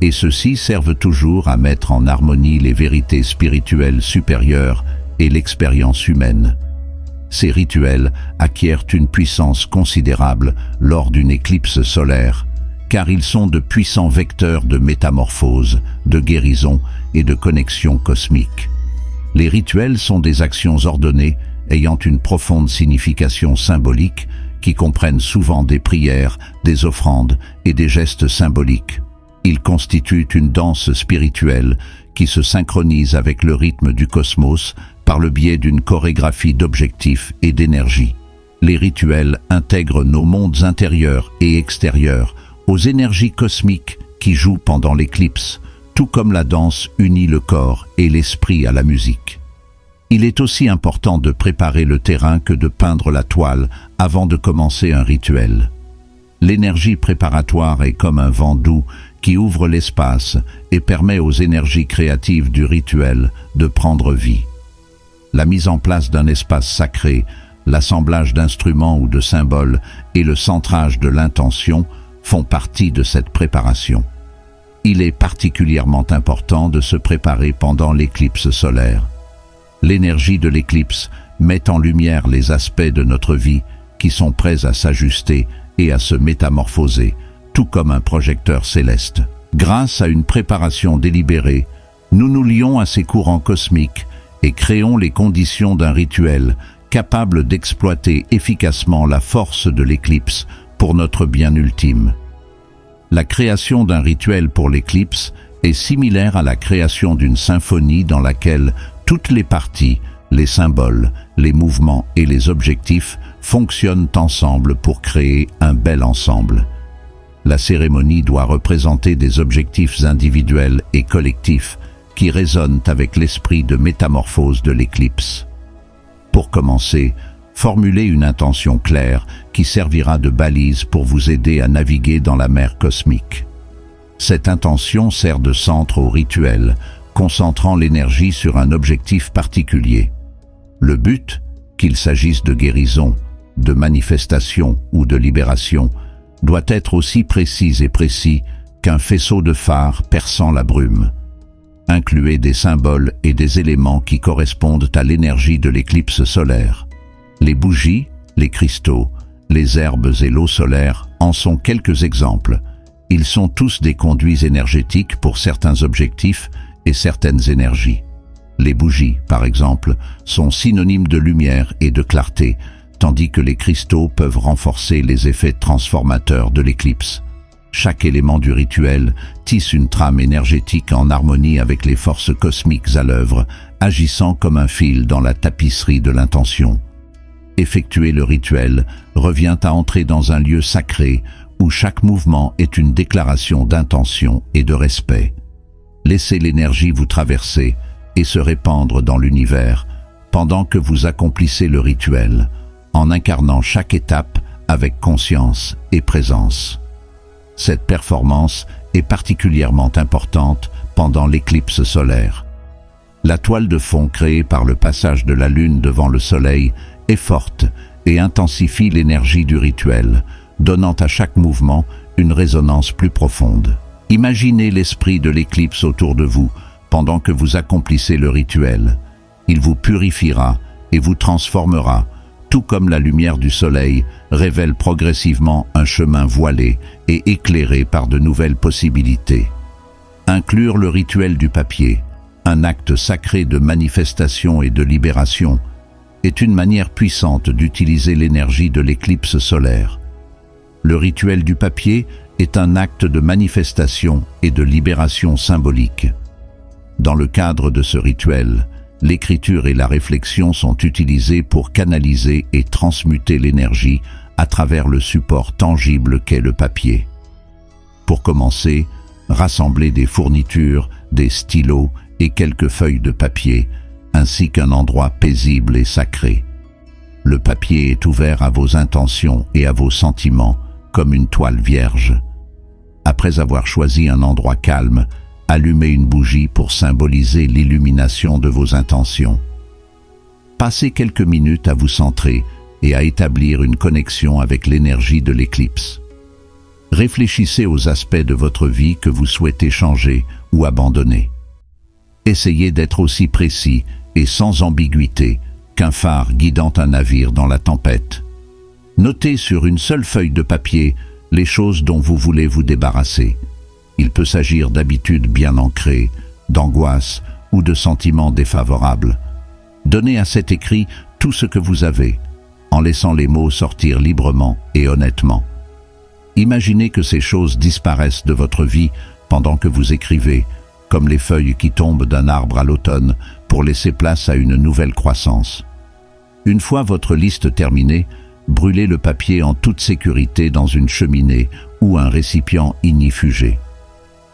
et ceux-ci servent toujours à mettre en harmonie les vérités spirituelles supérieures et l'expérience humaine. Ces rituels acquièrent une puissance considérable lors d'une éclipse solaire, car ils sont de puissants vecteurs de métamorphose, de guérison et de connexion cosmique. Les rituels sont des actions ordonnées ayant une profonde signification symbolique qui comprennent souvent des prières, des offrandes et des gestes symboliques. Ils constituent une danse spirituelle qui se synchronise avec le rythme du cosmos par le biais d'une chorégraphie d'objectifs et d'énergie. Les rituels intègrent nos mondes intérieurs et extérieurs aux énergies cosmiques qui jouent pendant l'éclipse, tout comme la danse unit le corps et l'esprit à la musique. Il est aussi important de préparer le terrain que de peindre la toile avant de commencer un rituel. L'énergie préparatoire est comme un vent doux qui ouvre l'espace et permet aux énergies créatives du rituel de prendre vie. La mise en place d'un espace sacré, l'assemblage d'instruments ou de symboles et le centrage de l'intention font partie de cette préparation. Il est particulièrement important de se préparer pendant l'éclipse solaire. L'énergie de l'éclipse met en lumière les aspects de notre vie qui sont prêts à s'ajuster et à se métamorphoser, tout comme un projecteur céleste. Grâce à une préparation délibérée, nous nous lions à ces courants cosmiques et créons les conditions d'un rituel capable d'exploiter efficacement la force de l'éclipse pour notre bien ultime. La création d'un rituel pour l'éclipse est similaire à la création d'une symphonie dans laquelle toutes les parties, les symboles, les mouvements et les objectifs fonctionnent ensemble pour créer un bel ensemble. La cérémonie doit représenter des objectifs individuels et collectifs qui résonnent avec l'esprit de métamorphose de l'éclipse. Pour commencer, formulez une intention claire qui servira de balise pour vous aider à naviguer dans la mer cosmique. Cette intention sert de centre au rituel, concentrant l'énergie sur un objectif particulier. Le but, qu'il s'agisse de guérison, de manifestation ou de libération, doit être aussi précis et précis qu'un faisceau de phare perçant la brume. Incluez des symboles et des éléments qui correspondent à l'énergie de l'éclipse solaire. Les bougies, les cristaux, les herbes et l'eau solaire en sont quelques exemples. Ils sont tous des conduits énergétiques pour certains objectifs et certaines énergies. Les bougies, par exemple, sont synonymes de lumière et de clarté, tandis que les cristaux peuvent renforcer les effets transformateurs de l'éclipse. Chaque élément du rituel tisse une trame énergétique en harmonie avec les forces cosmiques à l'œuvre, agissant comme un fil dans la tapisserie de l'intention. Effectuer le rituel revient à entrer dans un lieu sacré où chaque mouvement est une déclaration d'intention et de respect. Laissez l'énergie vous traverser et se répandre dans l'univers pendant que vous accomplissez le rituel, en incarnant chaque étape avec conscience et présence. Cette performance est particulièrement importante pendant l'éclipse solaire. La toile de fond créée par le passage de la Lune devant le Soleil est forte et intensifie l'énergie du rituel, donnant à chaque mouvement une résonance plus profonde. Imaginez l'esprit de l'éclipse autour de vous pendant que vous accomplissez le rituel. Il vous purifiera et vous transformera, tout comme la lumière du soleil révèle progressivement un chemin voilé et éclairé par de nouvelles possibilités. Inclure le rituel du papier, un acte sacré de manifestation et de libération, est une manière puissante d'utiliser l'énergie de l'éclipse solaire. Le rituel du papier est un acte de manifestation et de libération symbolique. Dans le cadre de ce rituel, l'écriture et la réflexion sont utilisées pour canaliser et transmuter l'énergie à travers le support tangible qu'est le papier. Pour commencer, rassemblez des fournitures, des stylos et quelques feuilles de papier, ainsi qu'un endroit paisible et sacré. Le papier est ouvert à vos intentions et à vos sentiments, comme une toile vierge. Après avoir choisi un endroit calme, allumez une bougie pour symboliser l'illumination de vos intentions. Passez quelques minutes à vous centrer et à établir une connexion avec l'énergie de l'éclipse. Réfléchissez aux aspects de votre vie que vous souhaitez changer ou abandonner. Essayez d'être aussi précis et sans ambiguïté qu'un phare guidant un navire dans la tempête. Notez sur une seule feuille de papier les choses dont vous voulez vous débarrasser. Il peut s'agir d'habitudes bien ancrées, d'angoisses ou de sentiments défavorables. Donnez à cet écrit tout ce que vous avez, en laissant les mots sortir librement et honnêtement. Imaginez que ces choses disparaissent de votre vie pendant que vous écrivez, comme les feuilles qui tombent d'un arbre à l'automne pour laisser place à une nouvelle croissance. Une fois votre liste terminée, brûlez le papier en toute sécurité dans une cheminée ou un récipient ignifugé.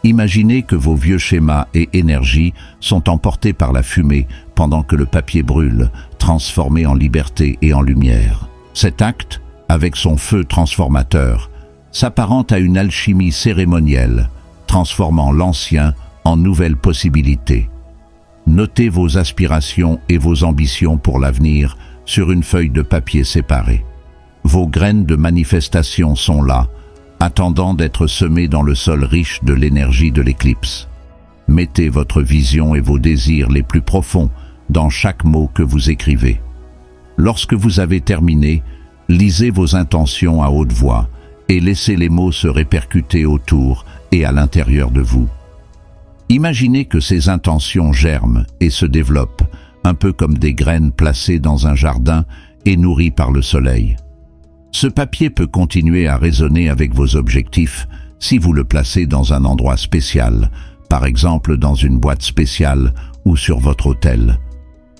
Imaginez que vos vieux schémas et énergies sont emportés par la fumée pendant que le papier brûle, transformé en liberté et en lumière. Cet acte, avec son feu transformateur, s'apparente à une alchimie cérémonielle, transformant l'ancien en nouvelles possibilités. Notez vos aspirations et vos ambitions pour l'avenir sur une feuille de papier séparée. Vos graines de manifestation sont là, attendant d'être semées dans le sol riche de l'énergie de l'éclipse. Mettez votre vision et vos désirs les plus profonds dans chaque mot que vous écrivez. Lorsque vous avez terminé, lisez vos intentions à haute voix et laissez les mots se répercuter autour et à l'intérieur de vous. Imaginez que ces intentions germent et se développent, un peu comme des graines placées dans un jardin et nourries par le soleil. Ce papier peut continuer à résonner avec vos objectifs si vous le placez dans un endroit spécial, par exemple dans une boîte spéciale ou sur votre autel.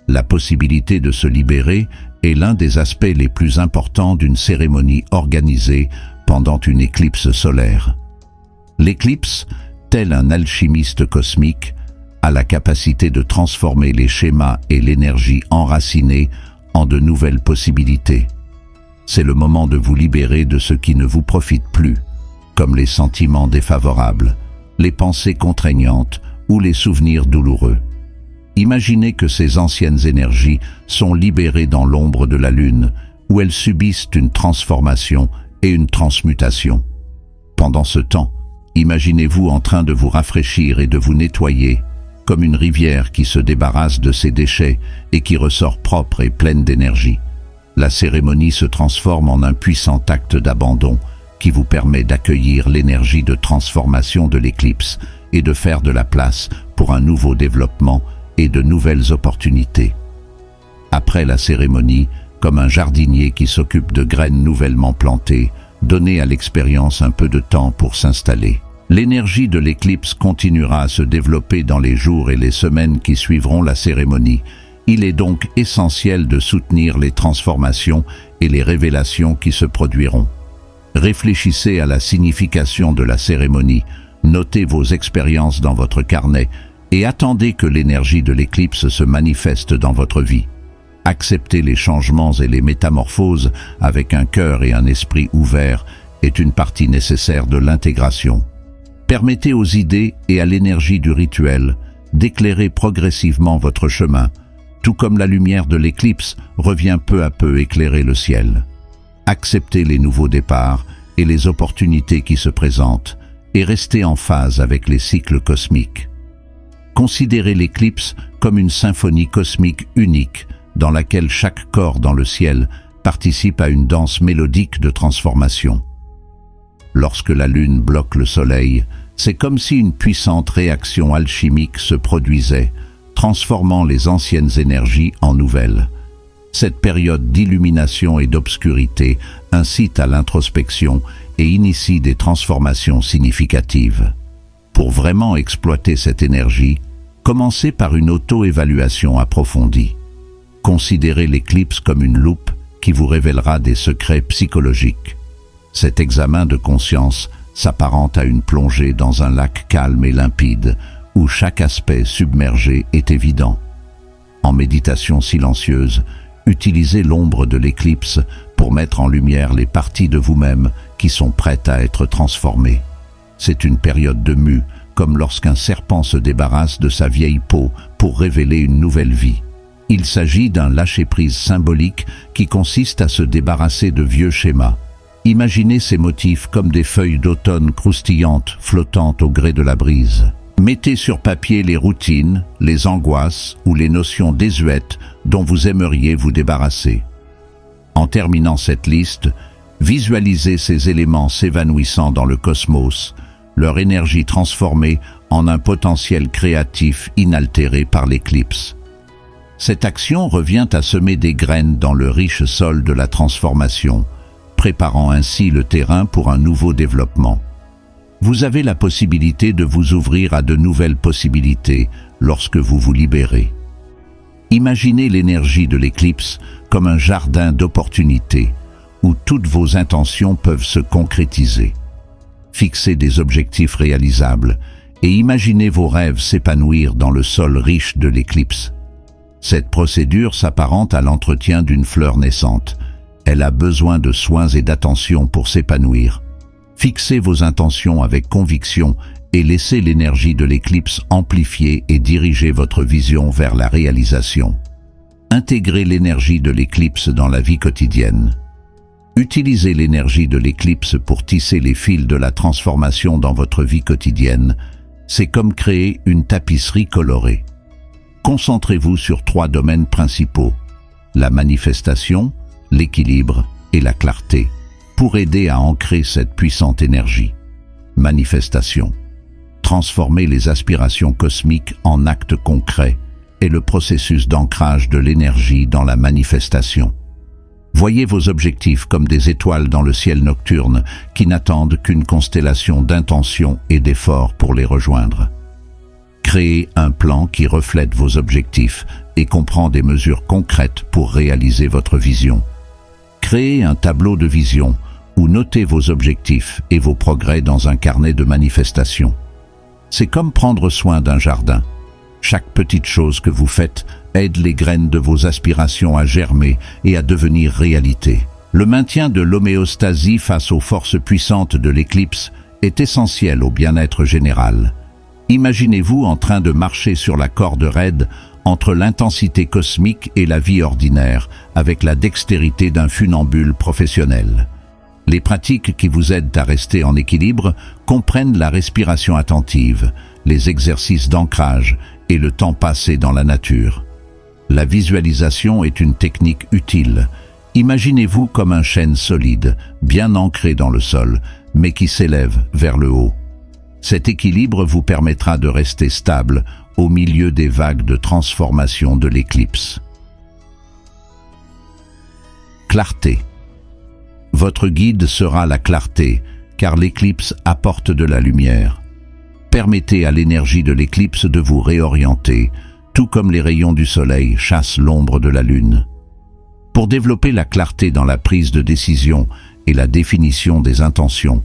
La possibilité de se libérer est l'un des aspects les plus importants d'une cérémonie organisée pendant une éclipse solaire. L'éclipse, tel un alchimiste cosmique, a la capacité de transformer les schémas et l'énergie enracinée en de nouvelles possibilités. C'est le moment de vous libérer de ce qui ne vous profite plus, comme les sentiments défavorables, les pensées contraignantes ou les souvenirs douloureux. Imaginez que ces anciennes énergies sont libérées dans l'ombre de la Lune, où elles subissent une transformation et une transmutation. Pendant ce temps, imaginez-vous en train de vous rafraîchir et de vous nettoyer, comme une rivière qui se débarrasse de ses déchets et qui ressort propre et pleine d'énergie. La cérémonie se transforme en un puissant acte d'abandon qui vous permet d'accueillir l'énergie de transformation de l'éclipse et de faire de la place pour un nouveau développement et de nouvelles opportunités. Après la cérémonie, comme un jardinier qui s'occupe de graines nouvellement plantées, Donnez à l'expérience un peu de temps pour s'installer. L'énergie de l'éclipse continuera à se développer dans les jours et les semaines qui suivront la cérémonie. Il est donc essentiel de soutenir les transformations et les révélations qui se produiront. Réfléchissez à la signification de la cérémonie, notez vos expériences dans votre carnet et attendez que l'énergie de l'éclipse se manifeste dans votre vie. Accepter les changements et les métamorphoses avec un cœur et un esprit ouverts est une partie nécessaire de l'intégration. Permettez aux idées et à l'énergie du rituel d'éclairer progressivement votre chemin, tout comme la lumière de l'éclipse revient peu à peu éclairer le ciel. Acceptez les nouveaux départs et les opportunités qui se présentent et restez en phase avec les cycles cosmiques. Considérez l'éclipse comme une symphonie cosmique unique dans laquelle chaque corps dans le ciel participe à une danse mélodique de transformation. Lorsque la lune bloque le soleil, c'est comme si une puissante réaction alchimique se produisait, transformant les anciennes énergies en nouvelles. Cette période d'illumination et d'obscurité incite à l'introspection et initie des transformations significatives. Pour vraiment exploiter cette énergie, commencez par une auto-évaluation approfondie. Considérez l'éclipse comme une loupe qui vous révélera des secrets psychologiques. Cet examen de conscience s'apparente à une plongée dans un lac calme et limpide, où chaque aspect submergé est évident. En méditation silencieuse, utilisez l'ombre de l'éclipse pour mettre en lumière les parties de vous-même qui sont prêtes à être transformées. C'est une période de mue, comme lorsqu'un serpent se débarrasse de sa vieille peau pour révéler une nouvelle vie. Il s'agit d'un lâcher-prise symbolique qui consiste à se débarrasser de vieux schémas. Imaginez ces motifs comme des feuilles d'automne croustillantes flottant au gré de la brise. Mettez sur papier les routines, les angoisses ou les notions désuètes dont vous aimeriez vous débarrasser. En terminant cette liste, visualisez ces éléments s'évanouissant dans le cosmos, leur énergie transformée en un potentiel créatif inaltéré par l'éclipse. Cette action revient à semer des graines dans le riche sol de la transformation, préparant ainsi le terrain pour un nouveau développement. Vous avez la possibilité de vous ouvrir à de nouvelles possibilités lorsque vous vous libérez. Imaginez l'énergie de l'éclipse comme un jardin d'opportunités où toutes vos intentions peuvent se concrétiser. Fixez des objectifs réalisables et imaginez vos rêves s'épanouir dans le sol riche de l'éclipse. Cette procédure s'apparente à l'entretien d'une fleur naissante. Elle a besoin de soins et d'attention pour s'épanouir. Fixez vos intentions avec conviction et laissez l'énergie de l'éclipse amplifier et diriger votre vision vers la réalisation. Intégrez l'énergie de l'éclipse dans la vie quotidienne. Utilisez l'énergie de l'éclipse pour tisser les fils de la transformation dans votre vie quotidienne. C'est comme créer une tapisserie colorée. Concentrez-vous sur 3 domaines principaux: la manifestation, l'équilibre et la clarté, pour aider à ancrer cette puissante énergie. Manifestation. Transformer les aspirations cosmiques en actes concrets est le processus d'ancrage de l'énergie dans la manifestation. Voyez vos objectifs comme des étoiles dans le ciel nocturne qui n'attendent qu'une constellation d'intentions et d'efforts pour les rejoindre. Créez un plan qui reflète vos objectifs et comprend des mesures concrètes pour réaliser votre vision. Créez un tableau de vision où notez vos objectifs et vos progrès dans un carnet de manifestation. C'est comme prendre soin d'un jardin. Chaque petite chose que vous faites aide les graines de vos aspirations à germer et à devenir réalité. Le maintien de l'homéostasie face aux forces puissantes de l'éclipse est essentiel au bien-être général. Imaginez-vous en train de marcher sur la corde raide entre l'intensité cosmique et la vie ordinaire, avec la dextérité d'un funambule professionnel. Les pratiques qui vous aident à rester en équilibre comprennent la respiration attentive, les exercices d'ancrage et le temps passé dans la nature. La visualisation est une technique utile. Imaginez-vous comme un chêne solide, bien ancré dans le sol, mais qui s'élève vers le haut. Cet équilibre vous permettra de rester stable au milieu des vagues de transformation de l'éclipse. Clarté. Votre guide sera la clarté, car l'éclipse apporte de la lumière. Permettez à l'énergie de l'éclipse de vous réorienter, tout comme les rayons du soleil chassent l'ombre de la lune. Pour développer la clarté dans la prise de décision et la définition des intentions,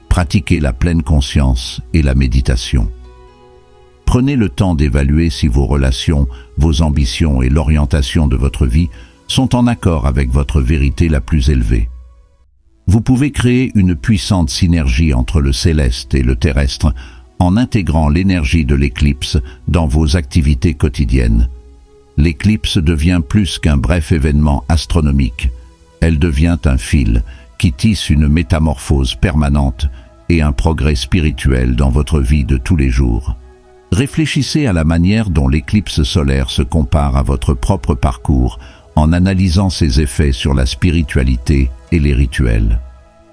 pratiquez la pleine conscience et la méditation. Prenez le temps d'évaluer si vos relations, vos ambitions et l'orientation de votre vie sont en accord avec votre vérité la plus élevée. Vous pouvez créer une puissante synergie entre le céleste et le terrestre en intégrant l'énergie de l'éclipse dans vos activités quotidiennes. L'éclipse devient plus qu'un bref événement astronomique. Elle devient un fil qui tisse une métamorphose permanente et un progrès spirituel dans votre vie de tous les jours. Réfléchissez à la manière dont l'éclipse solaire se compare à votre propre parcours en analysant ses effets sur la spiritualité et les rituels.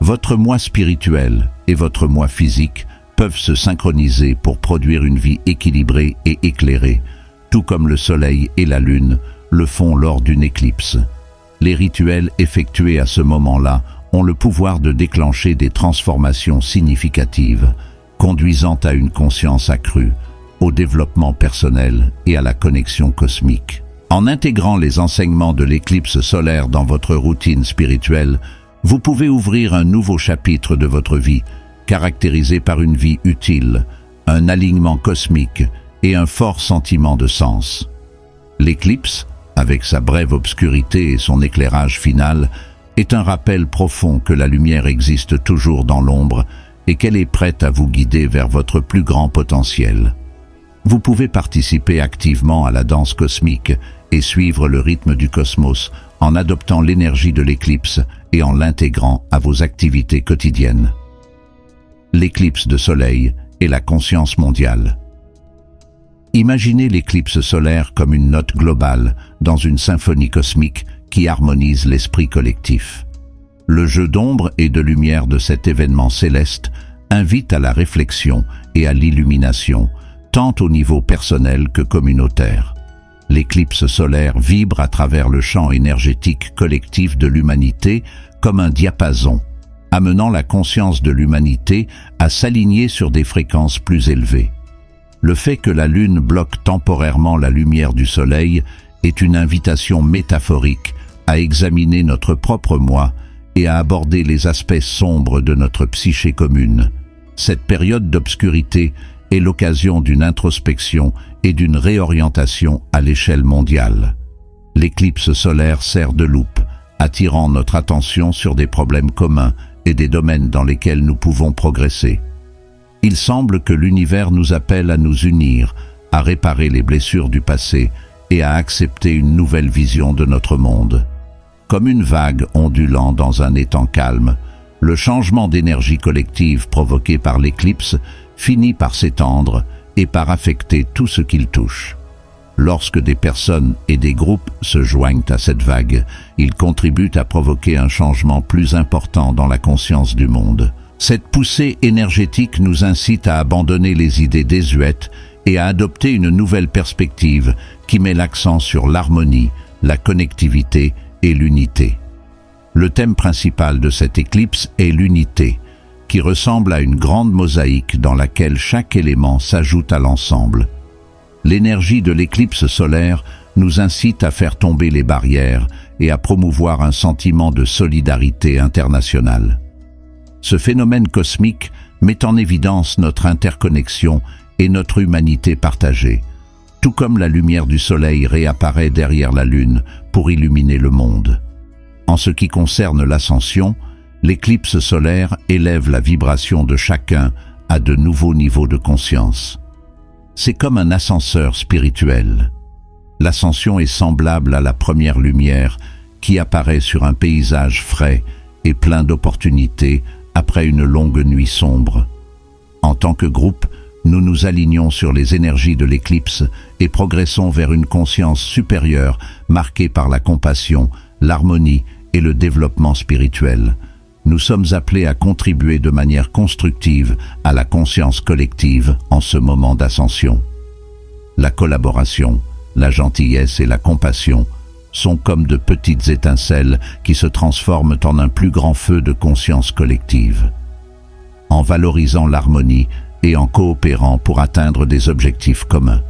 Votre moi spirituel et votre moi physique peuvent se synchroniser pour produire une vie équilibrée et éclairée, tout comme le soleil et la lune le font lors d'une éclipse. Les rituels effectués à ce moment-là ont le pouvoir de déclencher des transformations significatives, conduisant à une conscience accrue, au développement personnel et à la connexion cosmique. En intégrant les enseignements de l'éclipse solaire dans votre routine spirituelle, vous pouvez ouvrir un nouveau chapitre de votre vie, caractérisé par une vie utile, un alignement cosmique et un fort sentiment de sens. L'éclipse, avec sa brève obscurité et son éclairage final, est un rappel profond que la lumière existe toujours dans l'ombre et qu'elle est prête à vous guider vers votre plus grand potentiel. Vous pouvez participer activement à la danse cosmique et suivre le rythme du cosmos en adoptant l'énergie de l'éclipse et en l'intégrant à vos activités quotidiennes. L'éclipse de soleil et la conscience mondiale. Imaginez l'éclipse solaire comme une note globale dans une symphonie cosmique qui harmonise l'esprit collectif. Le jeu d'ombre et de lumière de cet événement céleste invite à la réflexion et à l'illumination, tant au niveau personnel que communautaire. L'éclipse solaire vibre à travers le champ énergétique collectif de l'humanité comme un diapason, amenant la conscience de l'humanité à s'aligner sur des fréquences plus élevées. Le fait que la Lune bloque temporairement la lumière du Soleil est une invitation métaphorique à examiner notre propre moi et à aborder les aspects sombres de notre psyché commune. Cette période d'obscurité est l'occasion d'une introspection et d'une réorientation à l'échelle mondiale. L'éclipse solaire sert de loupe, attirant notre attention sur des problèmes communs et des domaines dans lesquels nous pouvons progresser. Il semble que l'univers nous appelle à nous unir, à réparer les blessures du passé et à accepter une nouvelle vision de notre monde. Comme une vague ondulant dans un étang calme, le changement d'énergie collective provoqué par l'éclipse finit par s'étendre et par affecter tout ce qu'il touche. Lorsque des personnes et des groupes se joignent à cette vague, ils contribuent à provoquer un changement plus important dans la conscience du monde. Cette poussée énergétique nous incite à abandonner les idées désuètes et à adopter une nouvelle perspective qui met l'accent sur l'harmonie, la connectivité et l'unité. Le thème principal de cette éclipse est l'unité, qui ressemble à une grande mosaïque dans laquelle chaque élément s'ajoute à l'ensemble. L'énergie de l'éclipse solaire nous incite à faire tomber les barrières et à promouvoir un sentiment de solidarité internationale. Ce phénomène cosmique met en évidence notre interconnexion et notre humanité partagée, tout comme la lumière du soleil réapparaît derrière la lune pour illuminer le monde. En ce qui concerne l'ascension, l'éclipse solaire élève la vibration de chacun à de nouveaux niveaux de conscience. C'est comme un ascenseur spirituel. L'ascension est semblable à la première lumière qui apparaît sur un paysage frais et plein d'opportunités après une longue nuit sombre. En tant que groupe, nous nous alignons sur les énergies de l'éclipse et progressons vers une conscience supérieure marquée par la compassion, l'harmonie et le développement spirituel. Nous sommes appelés à contribuer de manière constructive à la conscience collective en ce moment d'ascension. La collaboration, la gentillesse et la compassion sont comme de petites étincelles qui se transforment en un plus grand feu de conscience collective. En valorisant l'harmonie et en coopérant pour atteindre des objectifs communs,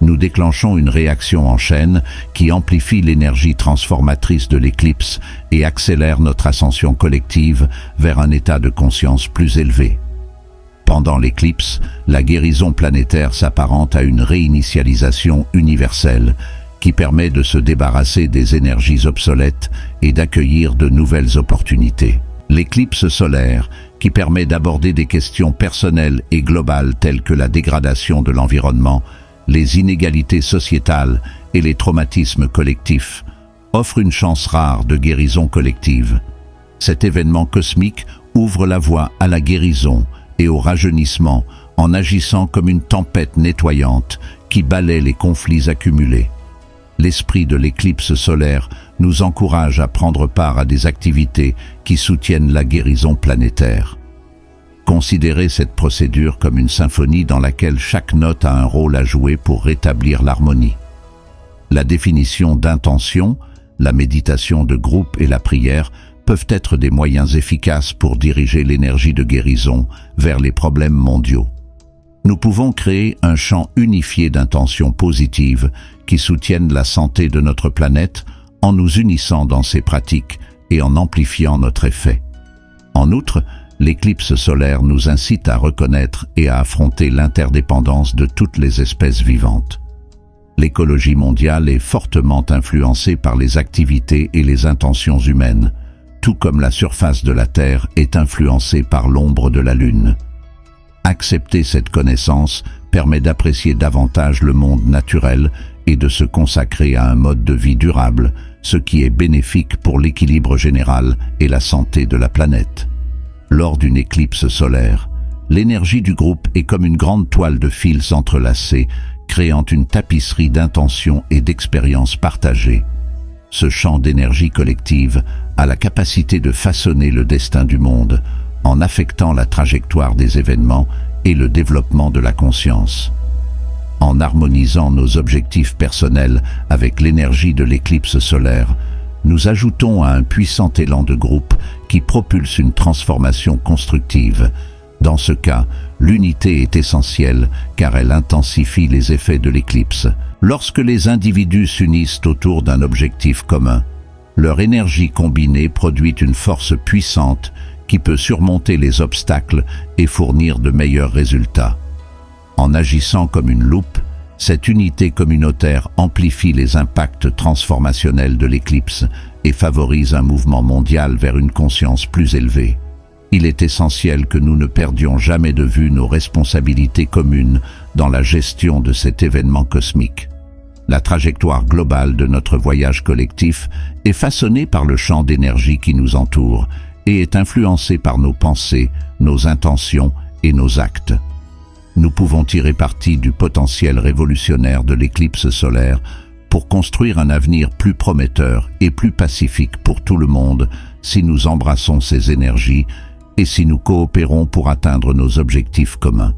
nous déclenchons une réaction en chaîne qui amplifie l'énergie transformatrice de l'éclipse et accélère notre ascension collective vers un état de conscience plus élevé. Pendant l'éclipse, la guérison planétaire s'apparente à une réinitialisation universelle qui permet de se débarrasser des énergies obsolètes et d'accueillir de nouvelles opportunités. L'éclipse solaire, qui permet d'aborder des questions personnelles et globales telles que la dégradation de l'environnement, les inégalités sociétales et les traumatismes collectifs, offre une chance rare de guérison collective. Cet événement cosmique ouvre la voie à la guérison et au rajeunissement en agissant comme une tempête nettoyante qui balaie les conflits accumulés. L'esprit de l'éclipse solaire nous encourage à prendre part à des activités qui soutiennent la guérison planétaire. Considérez cette procédure comme une symphonie dans laquelle chaque note a un rôle à jouer pour rétablir l'harmonie. La définition d'intention, la méditation de groupe et la prière peuvent être des moyens efficaces pour diriger l'énergie de guérison vers les problèmes mondiaux. Nous pouvons créer un champ unifié d'intentions positives qui soutiennent la santé de notre planète en nous unissant dans ces pratiques et en amplifiant notre effet. En outre, l'éclipse solaire nous incite à reconnaître et à affronter l'interdépendance de toutes les espèces vivantes. L'écologie mondiale est fortement influencée par les activités et les intentions humaines, tout comme la surface de la Terre est influencée par l'ombre de la Lune. Accepter cette connaissance permet d'apprécier davantage le monde naturel et de se consacrer à un mode de vie durable, ce qui est bénéfique pour l'équilibre général et la santé de la planète. Lors d'une éclipse solaire, l'énergie du groupe est comme une grande toile de fils entrelacés, créant une tapisserie d'intentions et d'expériences partagées. Ce champ d'énergie collective a la capacité de façonner le destin du monde, en affectant la trajectoire des événements et le développement de la conscience. En harmonisant nos objectifs personnels avec l'énergie de l'éclipse solaire, nous ajoutons à un puissant élan de groupe qui propulse une transformation constructive. Dans ce cas, l'unité est essentielle car elle intensifie les effets de l'éclipse. Lorsque les individus s'unissent autour d'un objectif commun, leur énergie combinée produit une force puissante qui peut surmonter les obstacles et fournir de meilleurs résultats. En agissant comme une loupe, cette unité communautaire amplifie les impacts transformationnels de l'éclipse et favorise un mouvement mondial vers une conscience plus élevée. Il est essentiel que nous ne perdions jamais de vue nos responsabilités communes dans la gestion de cet événement cosmique. La trajectoire globale de notre voyage collectif est façonnée par le champ d'énergie qui nous entoure et est influencée par nos pensées, nos intentions et nos actes. Nous pouvons tirer parti du potentiel révolutionnaire de l'éclipse solaire pour construire un avenir plus prometteur et plus pacifique pour tout le monde si nous embrassons ces énergies et si nous coopérons pour atteindre nos objectifs communs.